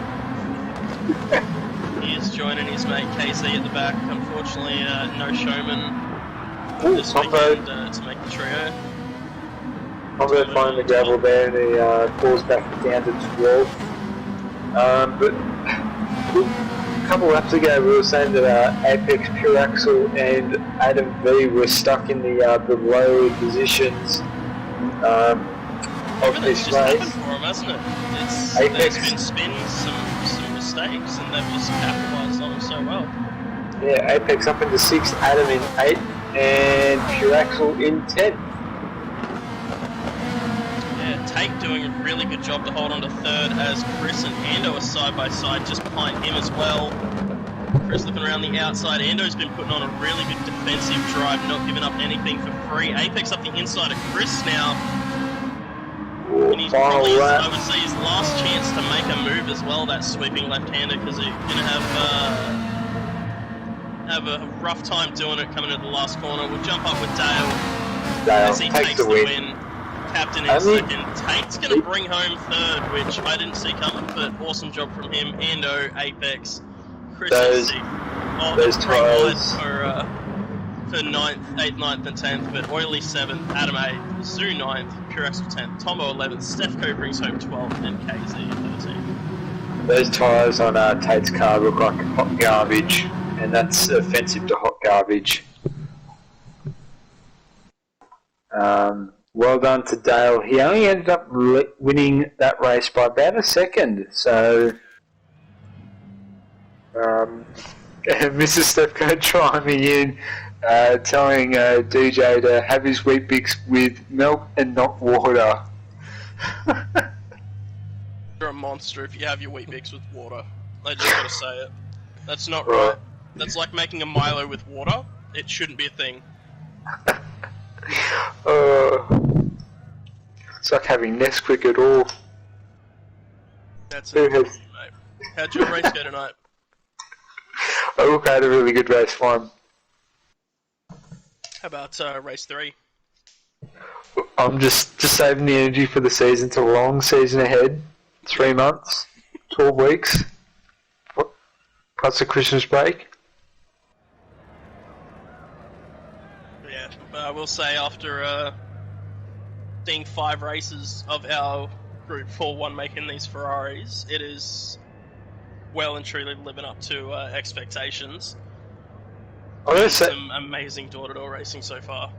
He is joining his mate KZ at the back. Unfortunately, no showman. This Tombo weekend, to make the trio. Tombo finding the gravel there and he falls back down to 12. But a couple laps ago we were saying that Apex, Pure Axle and Adam V were stuck in the lower positions of this just race. happened for him, hasn't it? Apex. There's been spins, some mistakes, and they've just capitalised on them so well. Yeah, Apex up into 6th, Adam in 8th. And Pure Axle in 10th. Yeah, Tate doing a really good job to hold on to 3rd as Chris and Ando are side by side just behind him as well. Chris looking around the outside. Ando's been putting on a really good defensive drive, not giving up anything for free. Apex up the inside of Chris now. And he's probably, I would say, his last chance to make a move as well, that sweeping left-hander, because he's going to have a rough time doing it coming into the last corner. We'll jump up with Dale as he takes the win. Captain in 2nd. Tate's going to bring home 3rd, which I didn't see coming, but awesome job from him. Ando, Apex, Chris is 6th. Those tyres for 9th, 8th, 9th and 10th, but Oily 7th, Adam 8th, Zoo 9th, Pure Axle 10th, Tombo 11th, Stefko brings home 12th, and KZ 13th. Those tyres on Tate's car look like hot garbage. And that's offensive to hot garbage. Well done to Dale. He only ended up winning that race by about a second. So, Mrs. Stefko chiming in, telling DJ to have his Weet-Bix with milk and not water. You're a monster if you have your Weet-Bix with water. I just gotta say it. That's not right. That's like making a Milo with water. It shouldn't be a thing. It's like having Nesquik at all. That's it, mate. How'd your race go tonight? I had a really good race for him. How about race 3? I'm just saving the energy for the season. It's a long season ahead. 3 months, 12 weeks, plus a Christmas break. Yeah, I will say after seeing 5 races of our Group 4-1 making these Ferraris, it is well and truly living up to expectations. I gotta say, some amazing door-to-door racing so far.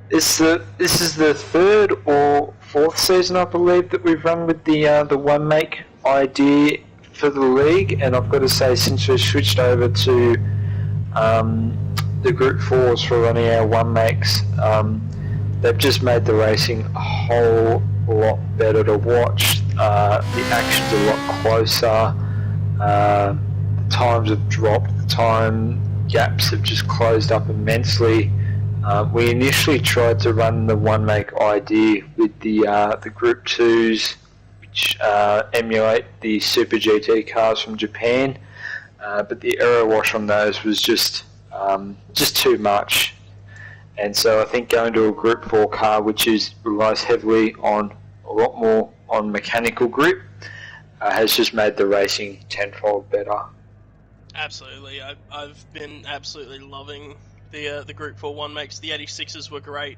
this is the third or fourth season, I believe, that we've run with the one make idea for the league, and I've got to say, since we've switched over to the Group 4s for running our one makes, they've just made the racing a whole lot better to watch. The action's a lot closer. The times have dropped. The time gaps have just closed up immensely. We initially tried to run the one make idea with the Group 2s, which emulate the Super GT cars from Japan, but the error wash on those was just too much. And so I think going to a Group 4 car, which relies heavily on a lot more on mechanical grip, has just made the racing tenfold better. Absolutely, I've been absolutely loving the Group 4 one makes. The 86s were great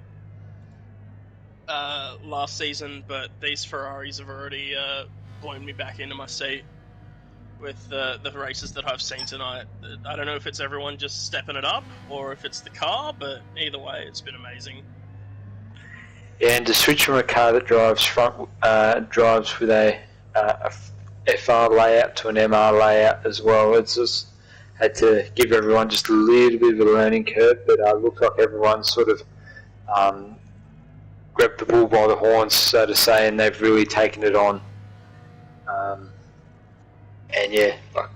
last season, but these Ferraris have already blown me back into my seat with the races that I've seen tonight. I don't know if it's everyone just stepping it up or if it's the car, but either way, it's been amazing. Yeah, and to switch from a car that drives with a FR layout to an MR layout as well, it's just had to give everyone just a little bit of a learning curve, but it looks like everyone sort of grabbed the bull by the horns, so to say, and they've really taken it on. And yeah, like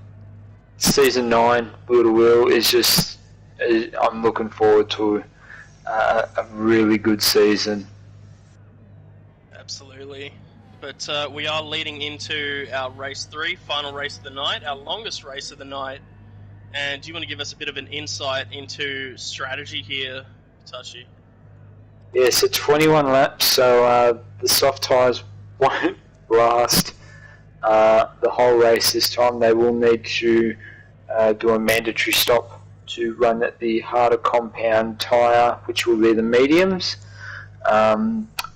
season 9, Wheel to Wheel is just, I'm looking forward to a really good season. Absolutely. But we are leading into our race 3, final race of the night, our longest race of the night. And do you want to give us a bit of an insight into strategy here, Tashi? Yeah, so 21 laps, so the soft tyres won't last the whole race this time. They will need to do a mandatory stop to run at the harder compound tyre, which will be the mediums.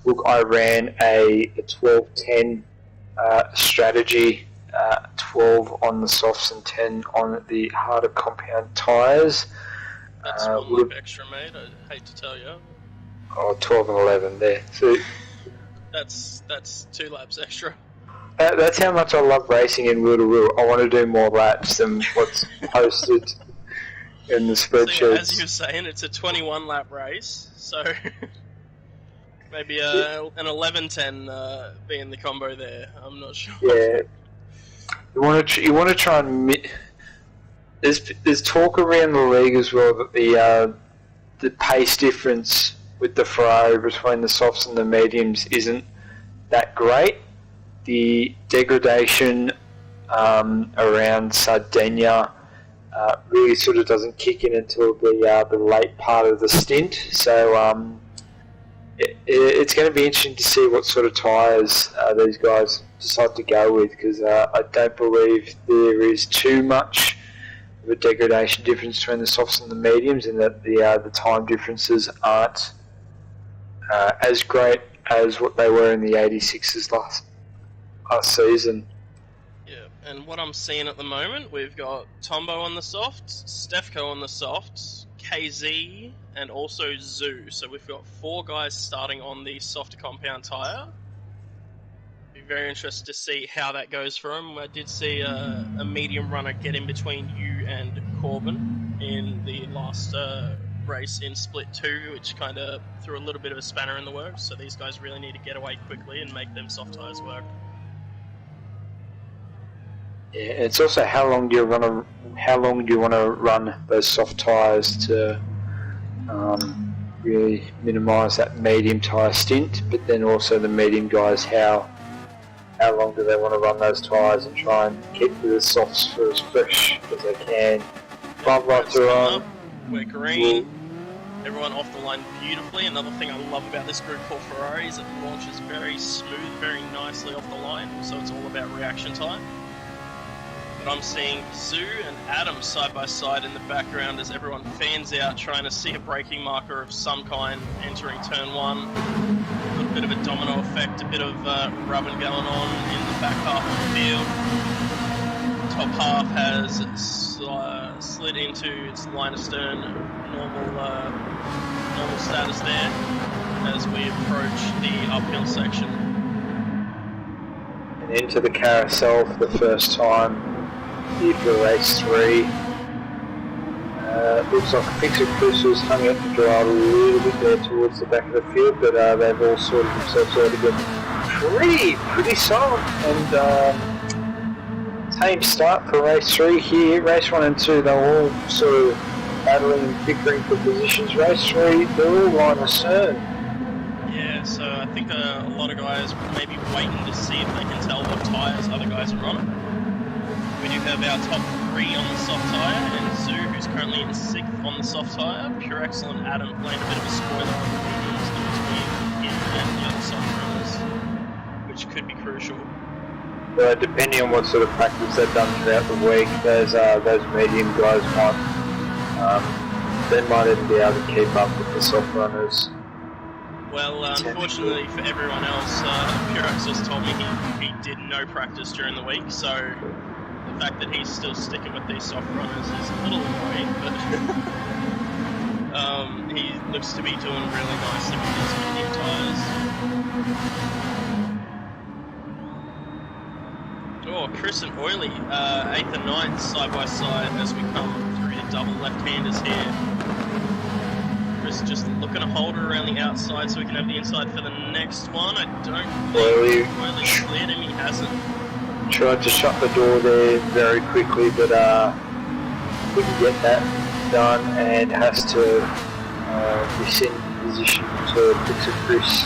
Look, I ran a 12-10 strategy, 12 on the softs and 10 on the harder compound tyres. That's one lap extra, mate. I hate to tell you. Oh, 12 and 11 there. So that's 2 laps extra. That's how much I love racing in Wheel to Wheel. I want to do more laps than what's posted in the spreadsheets. So, as you were saying, it's a 21 lap race, so maybe an 11-10 being the combo there. I'm not sure. Yeah, you want to try and there's talk around the league as well that the pace difference with the Ferrari between the softs and the mediums isn't that great. The degradation around Sardinia really sort of doesn't kick in until the late part of the stint. So it's going to be interesting to see what sort of tyres these guys decide to go with, because I don't believe there is too much of a degradation difference between the softs and the mediums, and that the time differences aren't as great as what they were in the 86s last season. Yeah, and what I'm seeing at the moment, we've got Tombo on the softs, Stefko on the softs, KZ, and also Zoo. So we've got 4 guys starting on the softer compound tyre. Be very interested to see how that goes for him. I did see a medium runner get in between you and Corbin in the last race in Split 2, which kind of threw a little bit of a spanner in the works. So these guys really need to get away quickly and make them soft tyres work. Yeah, it's also how long do you want to run those soft tyres to really minimise that medium tyre stint, but then also the medium guys, how long do they want to run those tyres and try and keep the softs for as fresh as they can. 5 laps are on. We're green. Everyone off the line beautifully. Another thing I love about this Group 4 Ferrari is it launches very smooth, very nicely off the line, so it's all about reaction time. But I'm seeing Zoo and Adam side by side in the background as everyone fans out trying to see a braking marker of some kind entering turn 1. Got a bit of a domino effect, a bit of rubbing going on in the back half of the field. Top half has slid into its line astern normal status there as we approach the uphill section. And into the carousel for the first time here for race 3. Looks like Fixer Chris was hung out to dry a little bit there towards the back of the field, but they've all sorted themselves out again. Pretty solid and tame start for race 3 here. Race 1 and 2, they're all sort of battling and bickering for positions. Race 3, they're all line astern. Yeah, so I think a lot of guys may be waiting to see if they can tell what tyres other guys are on. We do have our top 3 on the soft tyre, and Zoo, who's currently in 6th on the soft tyre. Pure Excellent Adam playing a bit of a spoiler on the mediums in between him and the other soft runners, which could be crucial. But depending on what sort of practice they've done throughout the week, those medium guys might even be able to keep up with the soft runners. Well, unfortunately for everyone else, Pure Excellent told me he did no practice during the week, so the fact that he's still sticking with these soft runners is a little annoying, but he looks to be doing really nicely with these medium tyres. Oh, Chris and Oily, 8th and 9th side by side as we come through the double left-handers here. Chris just looking to hold her around the outside so we can have the inside for the next one. I don't think Oily's cleared him, he hasn't. Tried to shut the door there very quickly, but couldn't get that done and has to rescind position to Fixer Chris.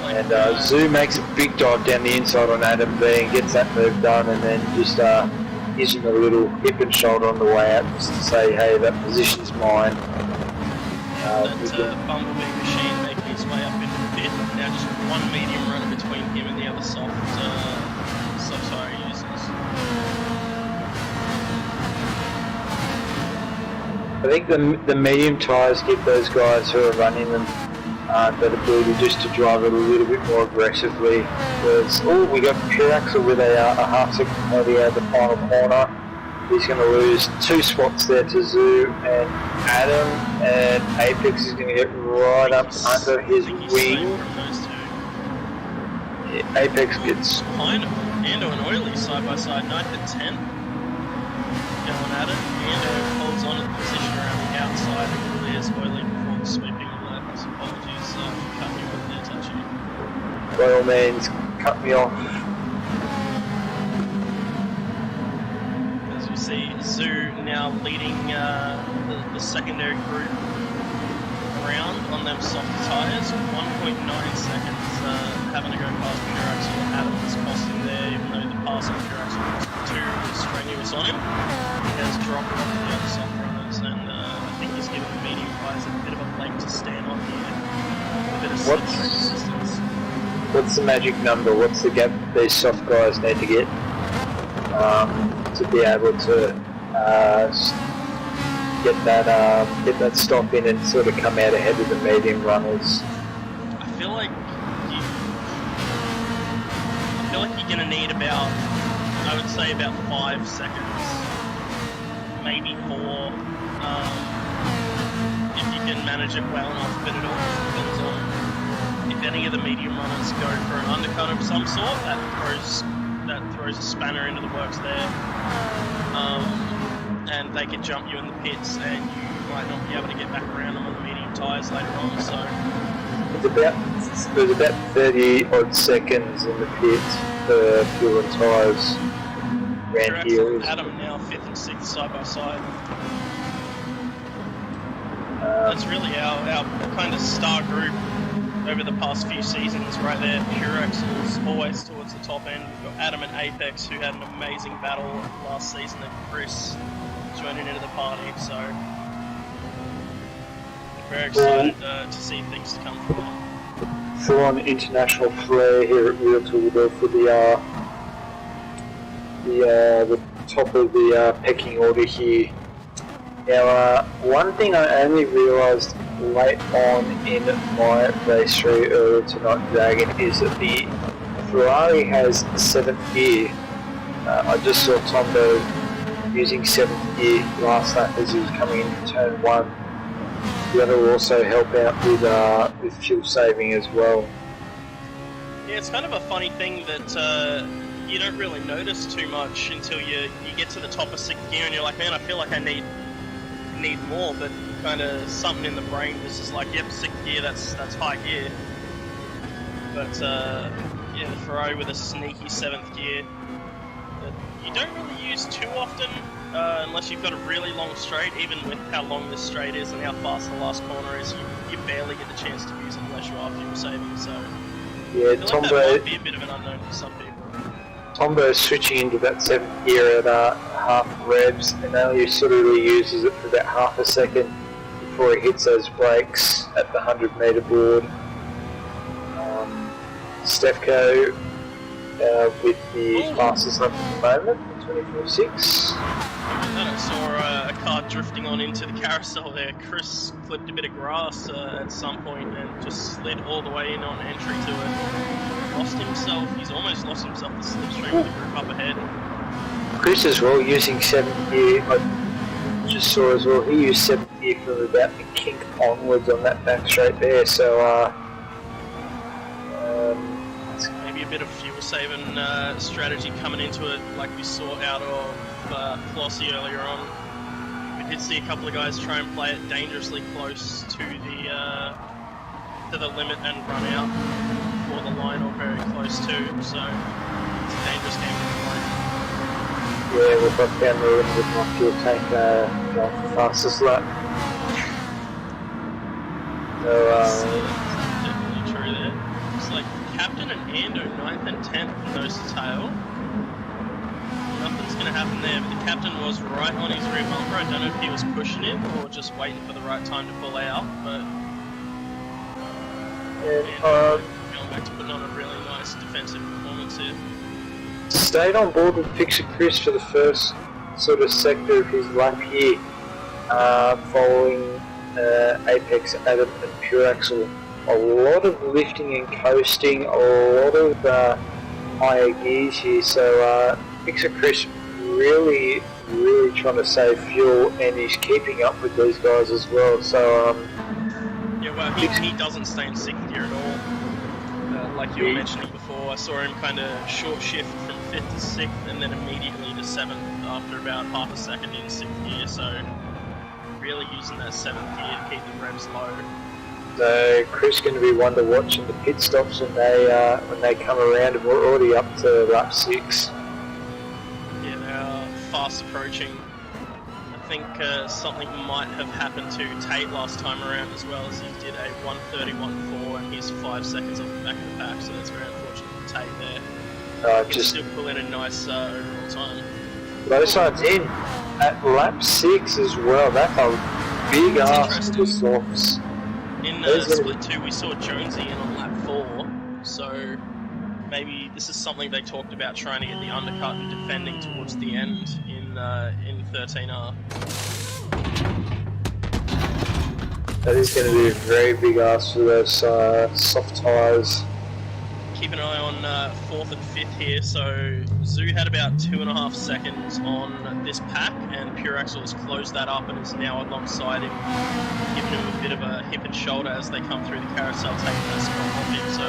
And Zoo makes a big dive down the inside on Adam B and gets that move done, and then just using a little hip and shoulder on the way out just to say, hey, that position's mine. That Bumblebee machine making his way up into the pit. Now just one medium runner between him and the other soft tyre users. I think the medium tyres give those guys who are running them that ability just to drive it a little bit more aggressively. Whereas, we got Pure Axel with a half second penalty out of the final corner. He's going to lose 2 spots there to Zoo, and Adam and Apex is going to get right up under his wing. Yeah, Apex gets behind him. Ando and Oily side by side, 9th and 10th. Going at it. Ando holds on to the position around the outside and clears Oily before sweeping the left. Apologies for cutting you off there, Touchy. by all means, cut me off. As we see Zoo now leading the secondary group around on them soft tyres, 1.9 seconds having to go past Pure Axel and Adam is costing there, even though the pass on Pure Axel was too strenuous on him. He has dropped off the other soft runners, and I think he's given the medium guys a bit of a leg to stand on here. A bit of slippery resistance. What's the magic number? What's the gap these soft guys need to get to be able to get that stop in and sort of come out ahead of the medium runners? I feel like you're going to need about, I would say about 5 seconds, maybe more, if you can manage it well enough, but it all depends on if any of the medium runners go for an undercut of some sort. That throws a spanner into the works there, and they can jump you in the pits, and you might not be able to get back around them on the medium tyres later on. So there's about 30 odd seconds in the pit for fuel and tyres around here. Adam now 5th and 6th side by side. That's really our kind of star group over the past few seasons right there. Pure Axel's always towards the top end. We've got Adam and Apex, who had an amazing battle last season, and Chris joining into the party, so very excited to see things to come from that. Full on international flair here at Real Tour for the top of the pecking order here. Now, one thing I only realised late on in my race 3 earlier tonight, Dragon, is that the Ferrari has 7th gear, I just saw Tombo using 7th gear last lap as he was coming into turn 1. The other will also help out with fuel saving as well. Yeah, it's kind of a funny thing that you don't really notice too much until you get to the top of 6th gear and you're like, man, I feel like I need more, but kind of something in the brain is just like, yep, 6th gear, that's high gear. But yeah, the Ferrari with a sneaky 7th gear that you don't really use too often unless you've got a really long straight. Even with how long this straight is and how fast the last corner is, you barely get the chance to use it unless you are fuel saving. So yeah, I feel like that might be a bit of an unknown for some people. Tombo's switching into that 7th gear at half revs and only sort of really uses it for about half a second before he hits those brakes at the 100-metre board. Stefko with the fastest lap at the moment, 24.6. And I saw a car drifting on into the carousel there. Chris clipped a bit of grass at some point and just slid all the way in on entry to it. Lost himself, he's almost lost himself the slipstream with the group up ahead. Chris as well using 7th gear. I just saw as well, he used 7th gear from about the kink onwards on that back straight there, so maybe a bit of fuel saving strategy coming into it, like we saw out of Flossie earlier on. We did see a couple of guys try and play it dangerously close to the limit and run out for the line or very close to, so it's a dangerous game to play. yeah, we've got down the limit with my fuel tank going for fastest lap. So, definitely true there. It's like Captain and Ando, 9th and 10th nose to tail. Nothing's going to happen there, but the Captain was right on his rear bumper. I don't know if he was pushing him or just waiting for the right time to pull out, but going back to putting on a really nice defensive performance here. stayed on board with Fixer Chris for the first sort of sector of his lap here, following Apex, Adam and Pure Axel. A lot of lifting and coasting, a lot of higher gears here, so Fixer Chris really trying to save fuel, and he's keeping up with these guys as well, so yeah, well, he doesn't stay in 6th gear at all. Like you were mentioning before, I saw him kind of short shift from 5th to 6th and then immediately to 7th after about half a second in 6th gear, so really using that 7th gear to keep the revs low. So Chris going to be one to watch in the pit stops when they come around, and we're already up to lap 6. Yeah, they are fast approaching. I think something might have happened to Tate last time around as well, as he did a 1:31.4 and he's 5 seconds off the back of the pack, so that's very unfortunate for Tate there. He can still pull in a nice overall time. Both sides in at lap 6 as well. That's a big ask for the softs. In split 2 we saw Jonesy in on lap 4, so maybe this is something they talked about, trying to get the undercut and defending towards the end in 13R. That is going to be a very big ask for those soft tyres. Keep an eye on 4th and 5th here, so Zoo had about 2.5 seconds on this pack, and Pure Axel has closed that up and is now alongside him, giving him a bit of a hip and shoulder as they come through the carousel, taking that spot off him, so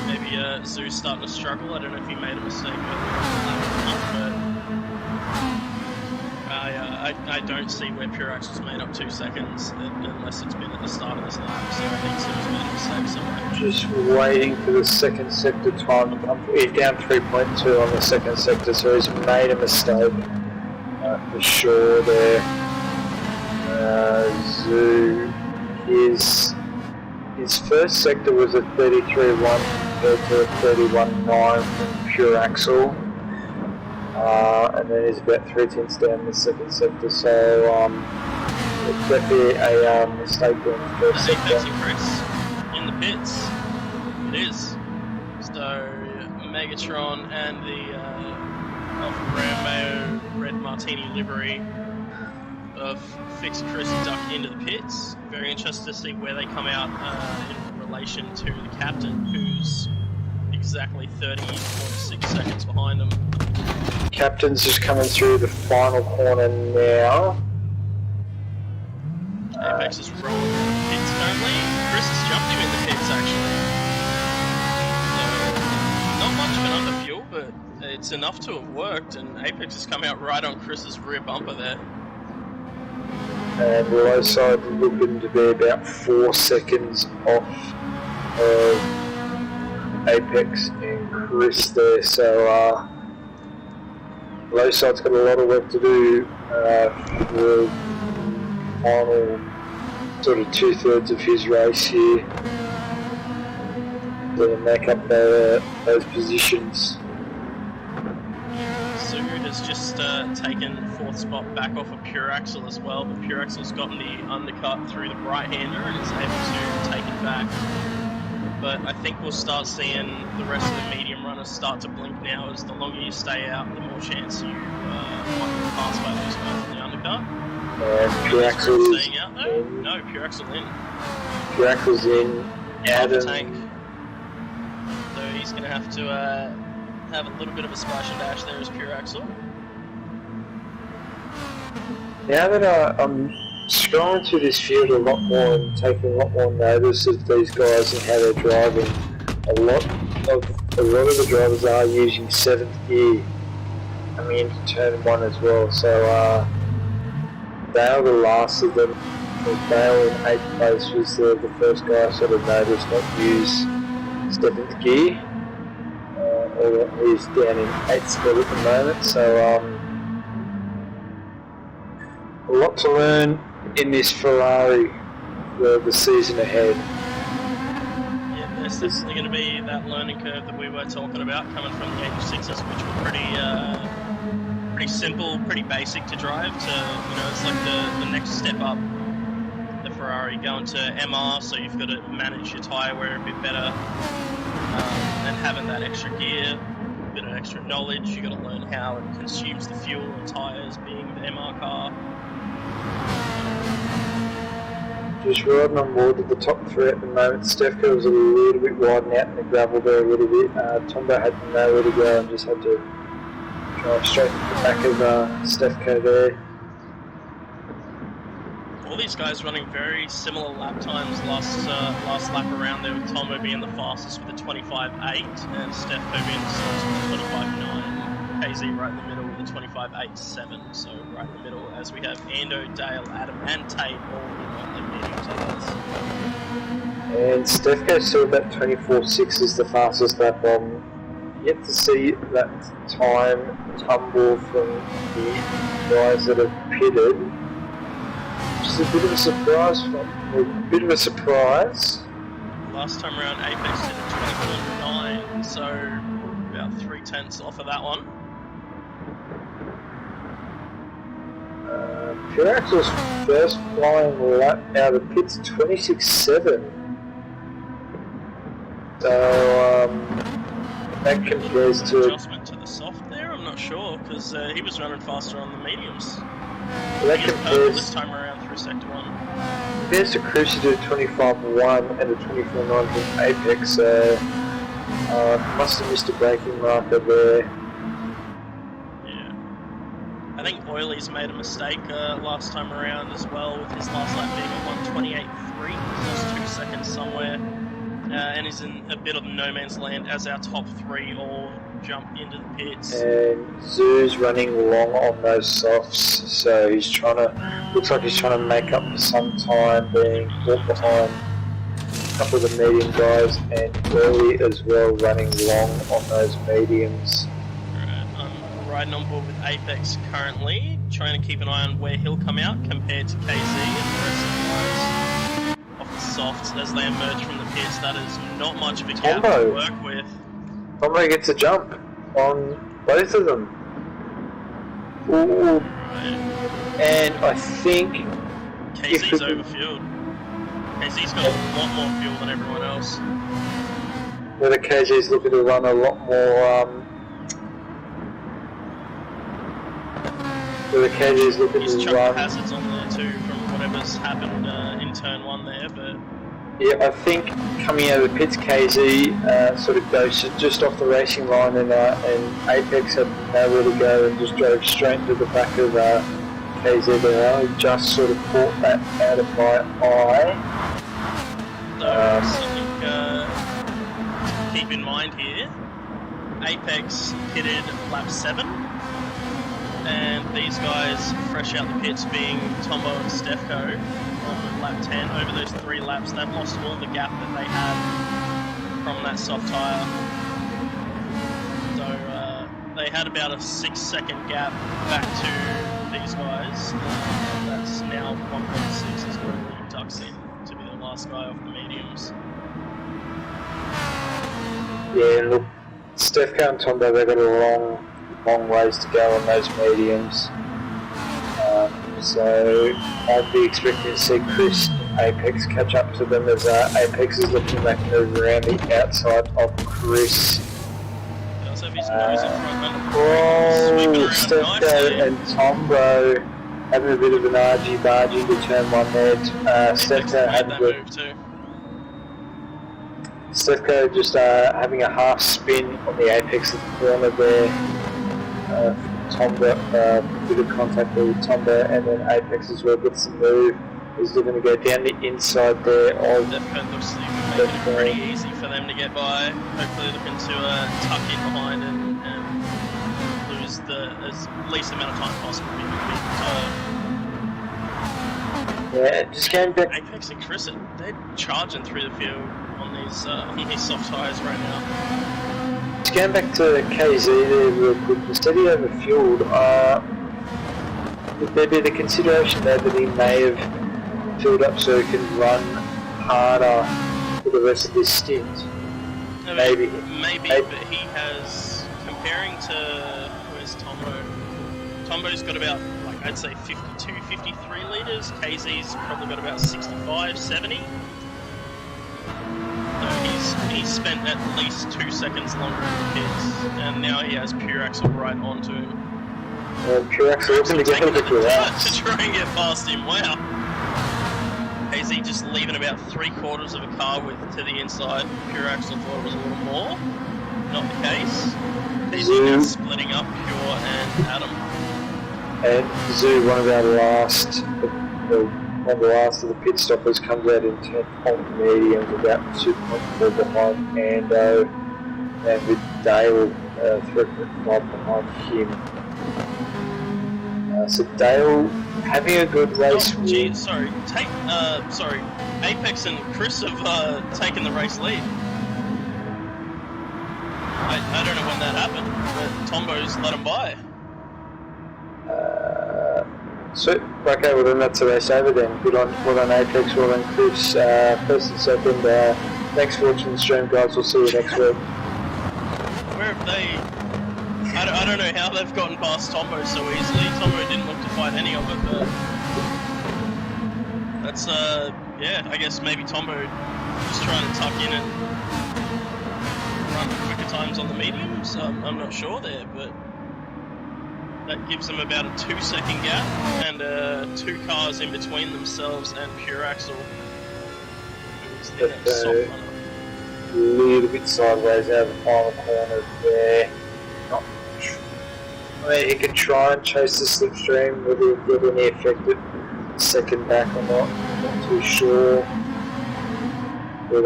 maybe Zoo's starting to struggle. I don't know if he made a mistake earlier on the lap, but I don't see where Pure Axel's made up 2 seconds unless it's been at the start of this lap, so I think Zoo's made a mistake somewhere. Just waiting for the second sector time to come. He's down 3.2 on the second sector, so he's made a mistake for sure there. Zoo, his first sector was a 33.1 compared to a 31.9 from Pure Axel. And then he's about 3 tenths down the second sector, so it's definitely a mistake there in the first sector. Chris in the pits. It is. So Megatron and the Alpha Romeo Red Martini livery of Fix Chris duck into the pits. Very interested to see where they come out in relation to the captain, who's exactly 30.6 seconds behind them. Captain's just coming through the final corner now. Apex is rolling in the pits currently. Chris has jumped him in the pits actually. So, not much of an underfuel, but it's enough to have worked, and Apex has come out right on Chris's rear bumper there. And low side looking to be about 4 seconds off of Apex and Chris there, so low side's got a lot of work to do for the final sort of 2/3 of his race here to make up those positions. Sugu has just taken 4th spot back off of Pure Axle as well, but Pure Axle's gotten the undercut through the right-hander and is able to take it back. But I think we'll start seeing the rest of the medium runners start to blink now, as the longer you stay out, the more chance you might get passed by those guys in the undercut. Pure Axle is staying out though? No, Pure Axle in. Pure Axle's in. Out the tank. So he's going to have to have a little bit of a splash and dash there as Pure Axle. Now that I'm scrolling through this field a lot more and taking a lot more notice of these guys and how they're driving, a lot of the drivers are using 7th gear coming into turn 1 as well. So Dale, the last of them, Dale in 8th place was the first guy I sort of noticed not use 7th gear. Or he's down in 8th spot at the moment, so a lot to learn in this Ferrari for the season ahead. Yeah, there's definitely going to be that learning curve that we were talking about coming from the 86s, which were pretty simple, pretty basic to drive. To it's like the next step up. The Ferrari going to MR, so you've got to manage your tyre wear a bit better, and having that extra gear, a bit of extra knowledge. You got to learn how it consumes the fuel and tyres, being the MR car. Just riding on board with the top 3 at the moment. Stefko was a little bit widen out in the gravel there a little bit. Tombo had nowhere to go and just had to drive straight to the back of Stefko there. All these guys running very similar lap times last lap around there, with Tombo being the fastest with a 25.8 and Stefko being the slowest with a 25.9. KZ right in the middle with a 25.87, so right in the middle as we have Ando, Dale, Adam and Tate all in on the mediums others. And Stefko still about 24.6 is the fastest lap on. Yet to see that time tumble from the guys that have pitted. Which is a bit of a surprise. Last time around Apex did a 24.9, so about 3/10 off of that one. Pure Axle's first flying lap out of the pits 26.7. So that compares to adjustment to the soft there. I'm not sure, because he was running faster on the mediums. that compares this time around through sector 1. Compares to Chris, who did 25.1 and a 24.9 from Apex. So must have missed a braking marker there. Yeah, I think Oiley's made a mistake last time around as well, with his last lap being a 128.3. Lost 2 seconds somewhere. And is in a bit of no man's land as our top 3 all jump into the pits. And Zoo's running long on those softs, so looks like he's trying to make up for some time being caught behind a couple of the medium guys, and Early as well running long on those mediums. Right, I'm riding on board with Apex currently, trying to keep an eye on where he'll come out compared to KZ and the rest of the guys. Softs as they emerge from the pits. That is not much of a gap to work with. Tombo gets a jump on both of them. Ooh. Right. And I think KZ's overfueled. KZ's got a lot more fuel than everyone else. Whether KZ's looking to run a lot more whether KZ's looking He's to chucked run hazards on there too from whatever's happened in turn 1 there, but Yeah, I think coming out of the pits, KZ sort of goes just off the racing line, and Apex had nowhere to go and just drove straight into the back of KZ there. I just sort of caught that out of my eye. So keep in mind here, Apex pitted lap 7, and these guys fresh out the pits being Tombo and Stefko on lap 10. Over those 3 laps, they've lost all the gap that they had from that soft tyre. So they had about a 6-second gap back to these guys. That's now 1.6 is where Liam ducks in to be the last guy off the mediums. Yeah, look, Stefko and Tombo, they've got a long ways to go on those mediums. So I'd be expecting to see Chris Apex catch up to them as Apex is looking back and move around the outside of Chris. Stefko and Tombo having a bit of an argy-bargy to turn 1 there. Stefko just having a half spin on the apex of the corner there. Tombo, bit of contact there with Tombo, and then Apex as well gets some move. He's looking to go down the inside there of Stefko looks like he can make it pretty easy for them to get by. Hopefully looking to tuck in behind and lose the least amount of time possible. Yeah, just going back. Apex and Chris, they're charging through the field on these soft tyres right now. Just going back to KZ there real quick, instead he overfueled, would there be the consideration there that he may have filled up so he can run harder for the rest of this stint? Maybe, but he has, comparing to, where's Tombo? Tombo's got about, like, I'd say 52, 53 litres. KZ's probably got about 65, 70. So he's spent at least 2 seconds longer in the pits, and now he has pure axle right onto him. Pure axle looking to get him to try and get past him. Wow. KZ just leaving about 3/4 of a car width to the inside. Pure axle thought it was a little more. Not the case. KZ now splitting up Pure and Adam. And Zoo, one of the last of the pit stoppers, comes out in 10 on mediums, about 2.4 behind Ando, and with Dale 3.5 behind him. So Dale having a good race. Oh, gee, sorry. Apex and Chris have taken the race lead. I don't know when that happened, but Tombo's let him by. So, okay, well then that's the race over then. Well on Apex, well on Chris, first and second. Thanks for watching the stream, guys. We'll see you next week. Where have they... I don't know how they've gotten past Tombo so easily. Tombo didn't look to fight any of it, but... That's, yeah, I guess maybe Tombo just trying to tuck in and run quicker times on the mediums. I'm not sure there, but... That gives them about a 2-second gap, and 2 cars in between themselves and Pure Axle. A little bit sideways out of the final corner there. I mean, he can try and chase the slipstream, whether it get any effect at second back or not. Not too sure. But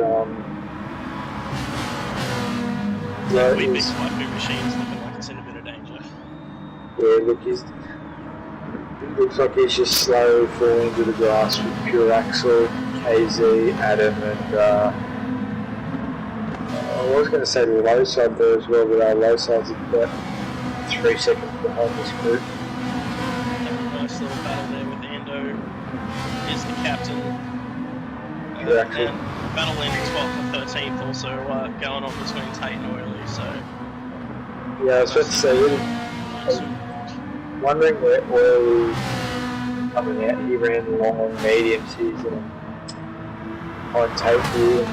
yeah, big wiping machines looking like it's in a bit of danger. Yeah, look, it looks like he's just slowly falling into the grass with Pure Axle, KZ, Adam, and I was going to say the low side there as well, but our low side's about 3 seconds behind this group. Nice little battle there with Ando is the captain. Pure Axle. And battle in 12th and 13th also going on between Tate and Oily, so... Yeah, I was about to say, wondering where Oil coming out. He ran long on mediums. He's on Tate here.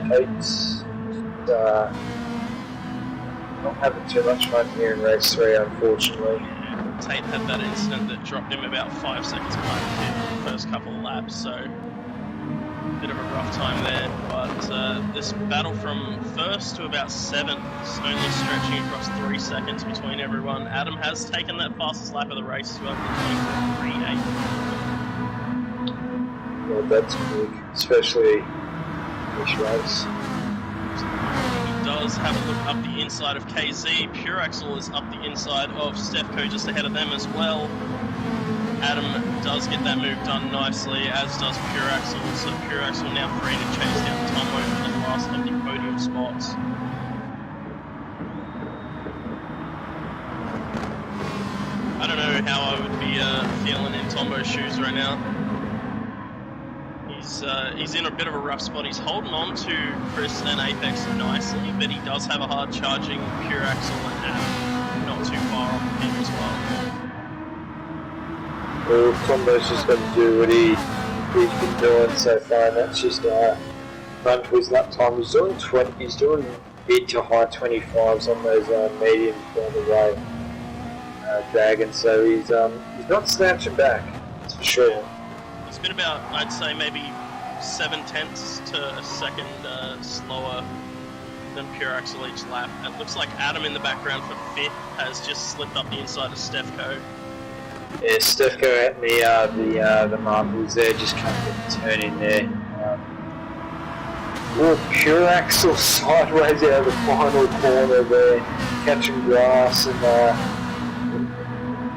Tate's not having too much fun here in race 3, unfortunately. Yeah, Tate had that incident that dropped him about 5 seconds behind the first couple of laps, so bit of a rough time there, but this battle from first to about 7th is only stretching across 3 seconds between everyone. Adam has taken that fastest lap of the race to up to 24.38. Well, that's big, especially this race. He does have a look up the inside of KZ. Pure Axel is up the inside of Stefco, just ahead of them as well. Adam does get that move done nicely, as does Pure Axel. So Pure Axel now free to chase down Tombo for the last of the podium spots. I don't know how I would be feeling in Tombo's shoes right now. He's in a bit of a rough spot. He's holding on to Chris and Apex nicely, but he does have a hard charging Pure Axel and Adam not too far off him as well. Well, Tombo's just got to do what he's been doing so far, and that's just run to his lap time. He's doing mid to high 25s on those mediums down the way, Dragon. So he's not snatching back, that's for sure. It's been about, I'd say, maybe 7 tenths to a second slower than Pure Axel each lap. It looks like Adam in the background for 5th has just slipped up the inside of Stefco. Yeah, Stefco out in the marbles there, just can't get the turn in there. Pure Axel sideways out of the final corner there, catching grass and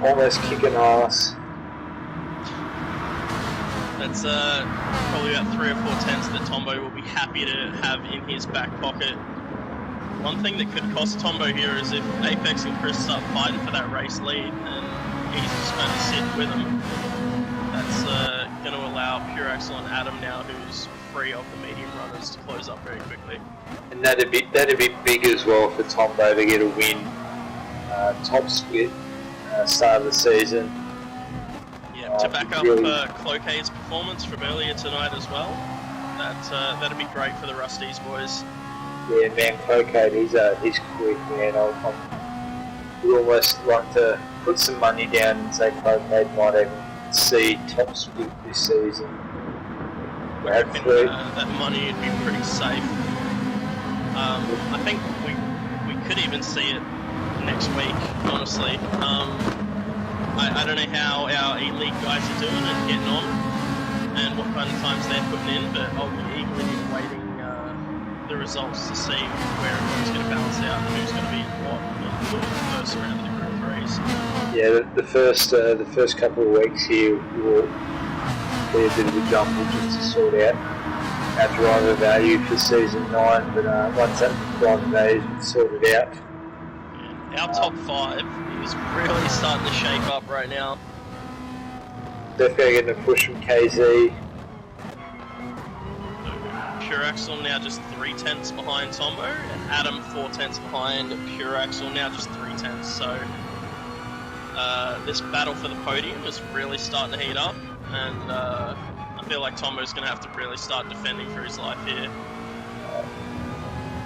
almost kicking ass. That's probably about 3 or 4 tenths that Tombo will be happy to have in his back pocket. One thing that could cost Tombo here is if Apex and Chris start fighting for that race lead, and he's just going to sit with them. That's going to allow Pure Axel and Adam now, who's free of the medium runners, to close up very quickly. And that'd be big as well for Tombo to get a win. Top split, start of the season. Yeah, to back up Cloquet's performance from earlier tonight as well. That'd be great for the Rusties boys. Yeah, man, Cloquet, he's quick, man. I would almost like to put some money down and say Cloquet might even see top split this season. I reckon that money would be pretty safe. I think we could even see it next week, honestly. I don't know how our elite guys are doing and getting on, and what kind of times they're putting in, but I'll be eagerly awaiting the results to see where everyone's going to balance out and who's going to be in what in the first round of the Group 3s. Yeah, the first couple of weeks here will be a bit of a jumble just to sort out our driver value for season 9, but once that driver value is sorted out, our top 5 is really starting to shape up right now. definitely getting a push from KZ. Pure Axel now just 3 tenths behind Tombo, and Adam 4 tenths behind Pure Axel, now just 3 tenths. So this battle for the podium is really starting to heat up, and I feel like Tombo's going to have to really start defending for his life here.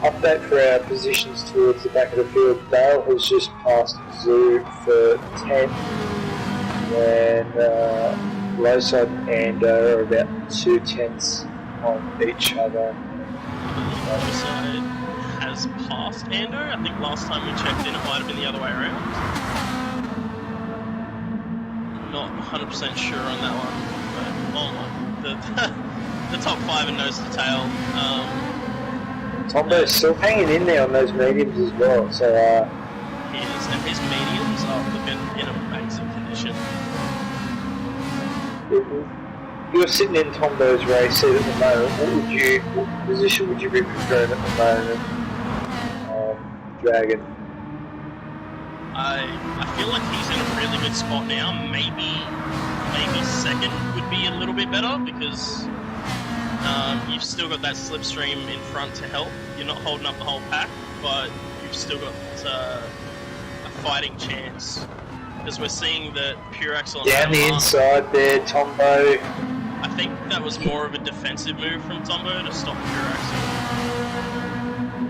Update for our positions towards the back of the field. Dale has just passed Zoo for 10, and Lowside and Ando are about 2 tenths on each other. Lowside has passed Ando. I think last time we checked in it might have been the other way around. Not 100% sure on that one, but the top 5 and nose to tail. Tombo's still hanging in there on those mediums as well, so he is, and his mediums are looking in amazing condition. if you're sitting in Tombo's race seat at the moment, what position would you be preferring at the moment, Dragon? I feel like he's in a really good spot now. Maybe second would be a little bit better, because you've still got that slipstream in front to help. You're not holding up the whole pack, but you've still got a fighting chance. Because we're seeing that Pure Axel down the inside there, Tombo. I think that was more of a defensive move from Tombo to stop Pure Axel.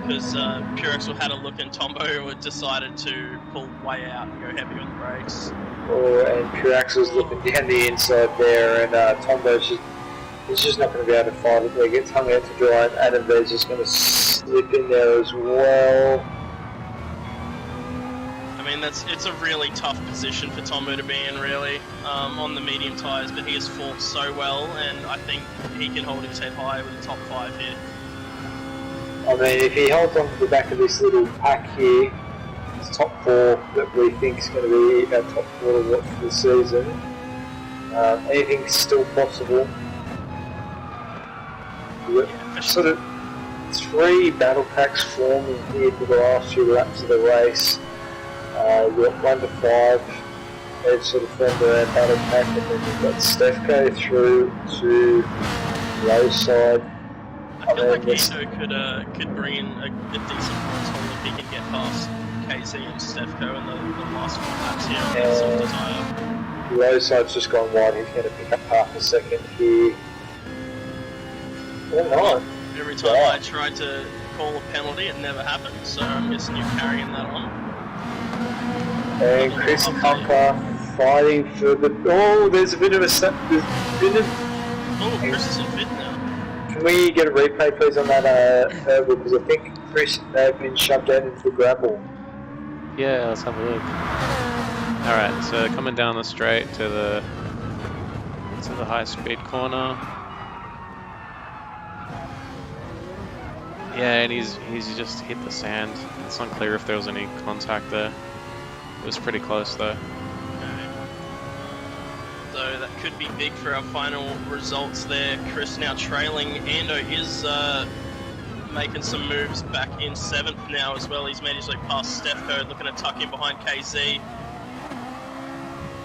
Because Pure Axel had a look, and Tombo decided to pull way out and go heavy on the brakes. Oh, and Pure Axel's looking down the inside there, and Tombo's just He's just not going to be able to fight it. He gets hung out to dry, and Adam V's just going to slip in there as well. I mean, it's a really tough position for Tombo to be in, really, on the medium tyres, but he has fought so well, and I think he can hold his head high with the top 5 here. I mean, if he holds on to the back of this little pack here, it's top 4 that we think is going to be our top 4 to watch for the season. Anything's still possible. Sort of 3 battle packs forming here for the last few laps of the race. We've got 1 to 5. They've sort of formed their own battle pack, and then we've got Stefko through to low side. I feel like Ito could bring in a decent points haul if he can get past KZ and Stefko in the last 4 laps here on the softer tyre. Low side's just gone wide. He's going to pick up half a second here. Oh no! Every time I tried to call a penalty, it never happened. So I'm guessing you're carrying that on. And Chris Conker fighting for the. Oh, there's a bit of a. Oh, Chris is in fifth now. Can we get a replay, please, on that? Because I think Chris may have been shoved down into the gravel. Yeah, let's have a look. Alright, so coming down the straight to the high speed corner. Yeah, and he's just hit the sand. It's unclear if there was any contact there. It was pretty close though. Okay. So that could be big for our final results there. Chris now trailing. Ando is making some moves back in 7th now as well. He's managed to pass Stefko, looking to tuck in behind KZ.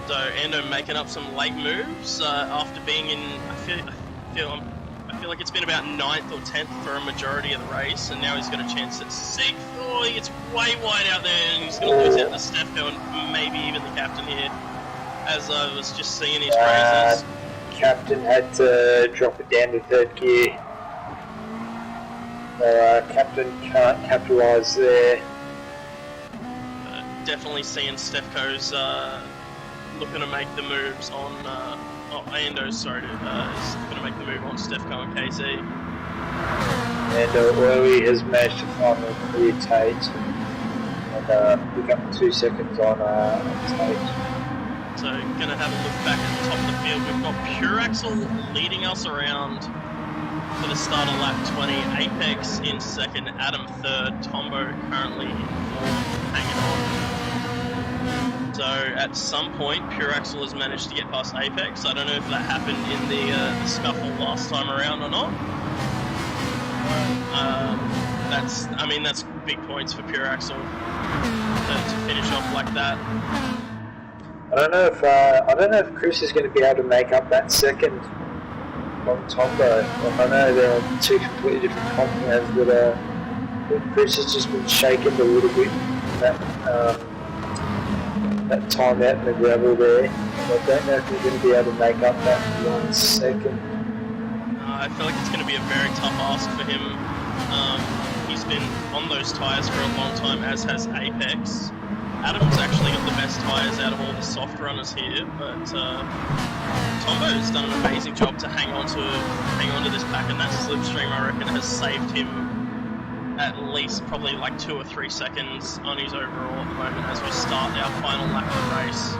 So Ando making up some late moves after being in. I feel like it's been about 9th or 10th for a majority of the race, and now he's got a chance at 6th. Oh, he gets way wide out there, and he's going to lose out to Stefko and maybe even the captain here, as I was just seeing his praises. Captain had to drop it down to 3rd gear. Captain can't capitalise there. Definitely seeing Stefko's looking to make the moves on. Ando's is going to make the move on Stefko and KZ. And Early has managed to finally clear Tate and pick up 2 seconds on Tate. So, going to have a look back at the top of the field. We've got Pure Axel leading us around for the start of lap 20. Apex in 2nd, Adam 3rd, Tombo currently in 4th, hanging on. So at some point, Pure Axel has managed to get past Apex. I don't know if that happened in the scuffle last time around or not. That's big points for Pure Axel to finish off like that. I don't know if Chris is going to be able to make up that second on Tombo. I know they're on 2 completely different compounds, but Chris has just been shaken a little bit. That time out in the gravel there. I don't know if he's going to be able to make up that 1 second. I feel like it's going to be a very tough ask for him. He's been on those tyres for a long time, as has Apex. Adam's actually got the best tyres out of all the soft runners here, but Tombo's done an amazing job to hang on to this pack, and that slipstream, I reckon, has saved him at least probably like 2 or 3 seconds on his overall at the moment as we start our final lap of the race.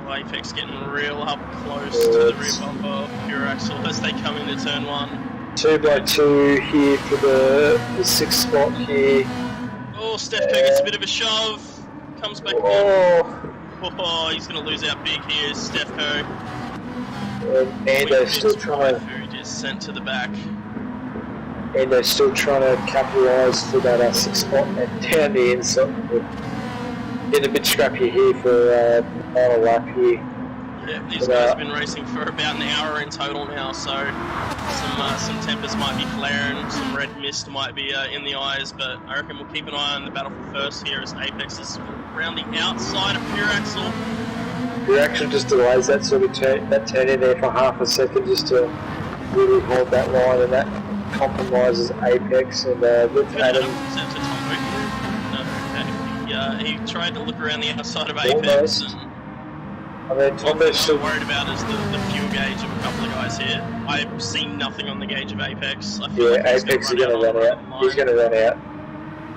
Apex getting real up close to the rear bumper of Pure Axel as they come into turn 1. 2x2 here for the 6th spot here. Oh, Stefko gets a bit of a shove, comes back in. Oh, he's going to lose out big here, Stefko. Ando's still trying to... Food is sent to the back. And they're still trying to capitalise for that 6th spot and down the inside. Getting a bit scrappy here for the final lap here. Yeah, these guys have been racing for about an hour in total now, so some tempers might be flaring, some red mist might be in the eyes, but I reckon we'll keep an eye on the battle for first here as Apex is around the outside of Pure Axel. Pure Axel just delays that sort of turn in there for half a second just to really hold that line, and that compromises Apex and with Adam. He tried to look around the outside of Apex. And I mean, One Tombo's thing still. I'm worried about is the fuel gauge of a couple of guys here. I've seen nothing on the gauge of Apex. I feel Yeah, like he's Apex is going to going to run run out on the out. He's line. going to run out.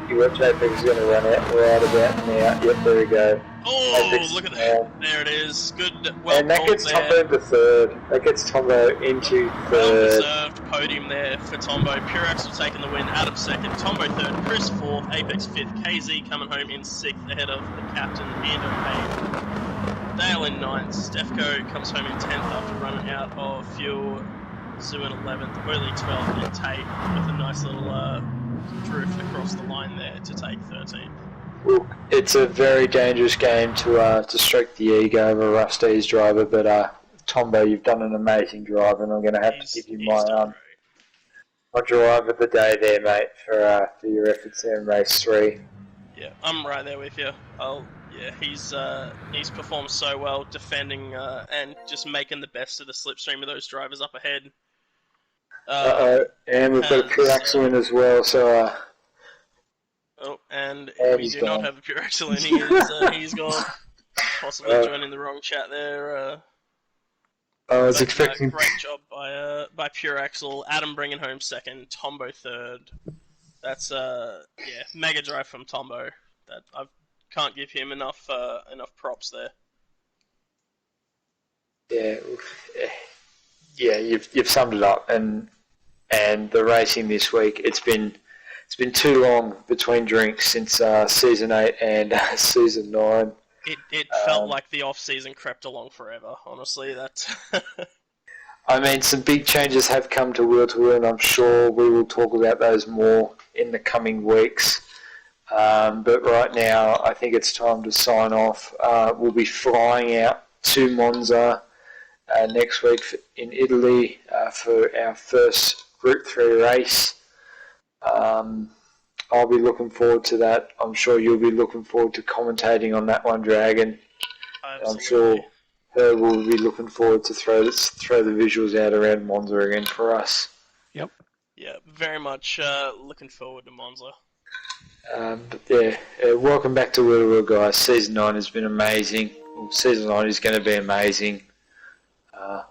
You watch Apex is going to run out right about now. Yep, there we go. Oh, Apex look at is that. down. There it is. Good, well And that called gets there. Tombo into third. That gets Tombo into Well third. deserved podium there for Tombo. Pure Axel taking the win. Adam second, Tombo third, Chris fourth, Apex fifth, KZ coming home in sixth ahead of the captain Ando eighth. Dale in ninth. Stefko comes home in 10th after running out of fuel. Zoo in 11th. Woolley 12th, and Tate with a nice little drift across the line there to take 13th. Look, it's a very dangerous game to stroke the ego of a Rusty's driver, but Tombo, you've done an amazing drive, and I'm going to have to give you He's done great. my drive of the day there, mate, for your efforts there in race 3. Yeah, I'm right there with you. He's performed so well defending and just making the best of the slipstream of those drivers up ahead. And we've got a pure axle in as well, so and we he's do gone. not have a pure axle in. He's gone. Possibly joining the wrong chat there. I was expecting. Great job by Pure Axel. Adam bringing home second. Tombo third. That's mega drive from Tombo. That I can't give him enough props there. Yeah, you've summed it up, and the racing this week, it's been too long between drinks since season 8 and season 9. It felt like the off season crept along forever. Honestly, that's. I mean, some big changes have come to Wheel to Wheel, and I'm sure we will talk about those more in the coming weeks. But right now, I think it's time to sign off. We'll be flying out to Monza next week in Italy for our first Group 3 race. I'll be looking forward to that. I'm sure you'll be looking forward to commentating on that one, Dragon. Absolutely. I'm sure Herb will be looking forward to throw the visuals out around Monza again for us. Yep. Yeah, very much looking forward to Monza. Welcome back to Wheel to Wheel, guys. Season 9 has been amazing. Season 9 is going to be amazing.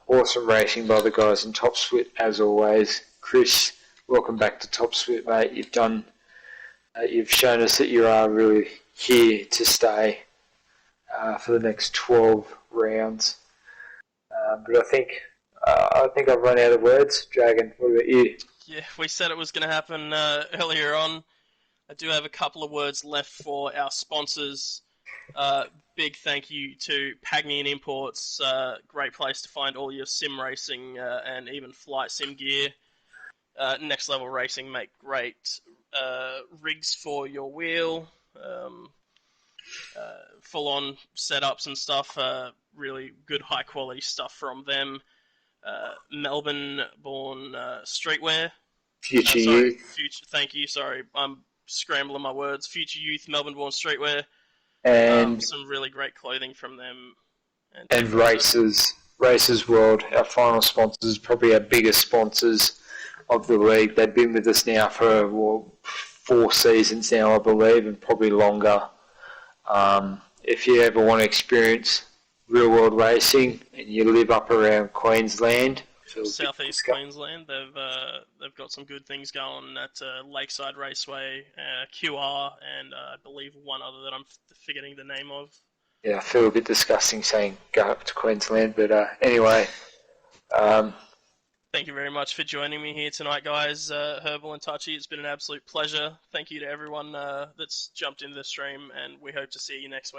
Awesome racing by the guys in Top Split, as always. Chris, welcome back to Top Split, mate. You've shown us that you are really here to stay for the next 12 rounds. But I think I've run out of words. Dragon, what about you? Yeah, we said it was going to happen earlier on. I do have a couple of words left for our sponsors. Big thank you to Pagnian Imports. Great place to find all your sim racing and even flight sim gear. Next Level Racing make great rigs for your wheel. Full-on setups and stuff. Really good high-quality stuff from them. Melbourne-born streetwear. Future Youth. Thank you. Sorry, I'm scrambling my words. Future Youth, Melbourne-born streetwear. And some really great clothing from them. And Racers World, our final sponsors, probably our biggest sponsors of the league. They've been with us now for 4 seasons now, I believe, and probably longer. If you ever want to experience real world racing and you live up around Queensland, Southeast Queensland, they've got some good things going at Lakeside Raceway, QR, and I believe one other that I'm forgetting the name of. Yeah, I feel a bit disgusting saying go up to Queensland, but anyway. Thank you very much for joining me here tonight, guys. Herbal and Touchy, it's been an absolute pleasure. Thank you to everyone that's jumped into the stream, and we hope to see you next week.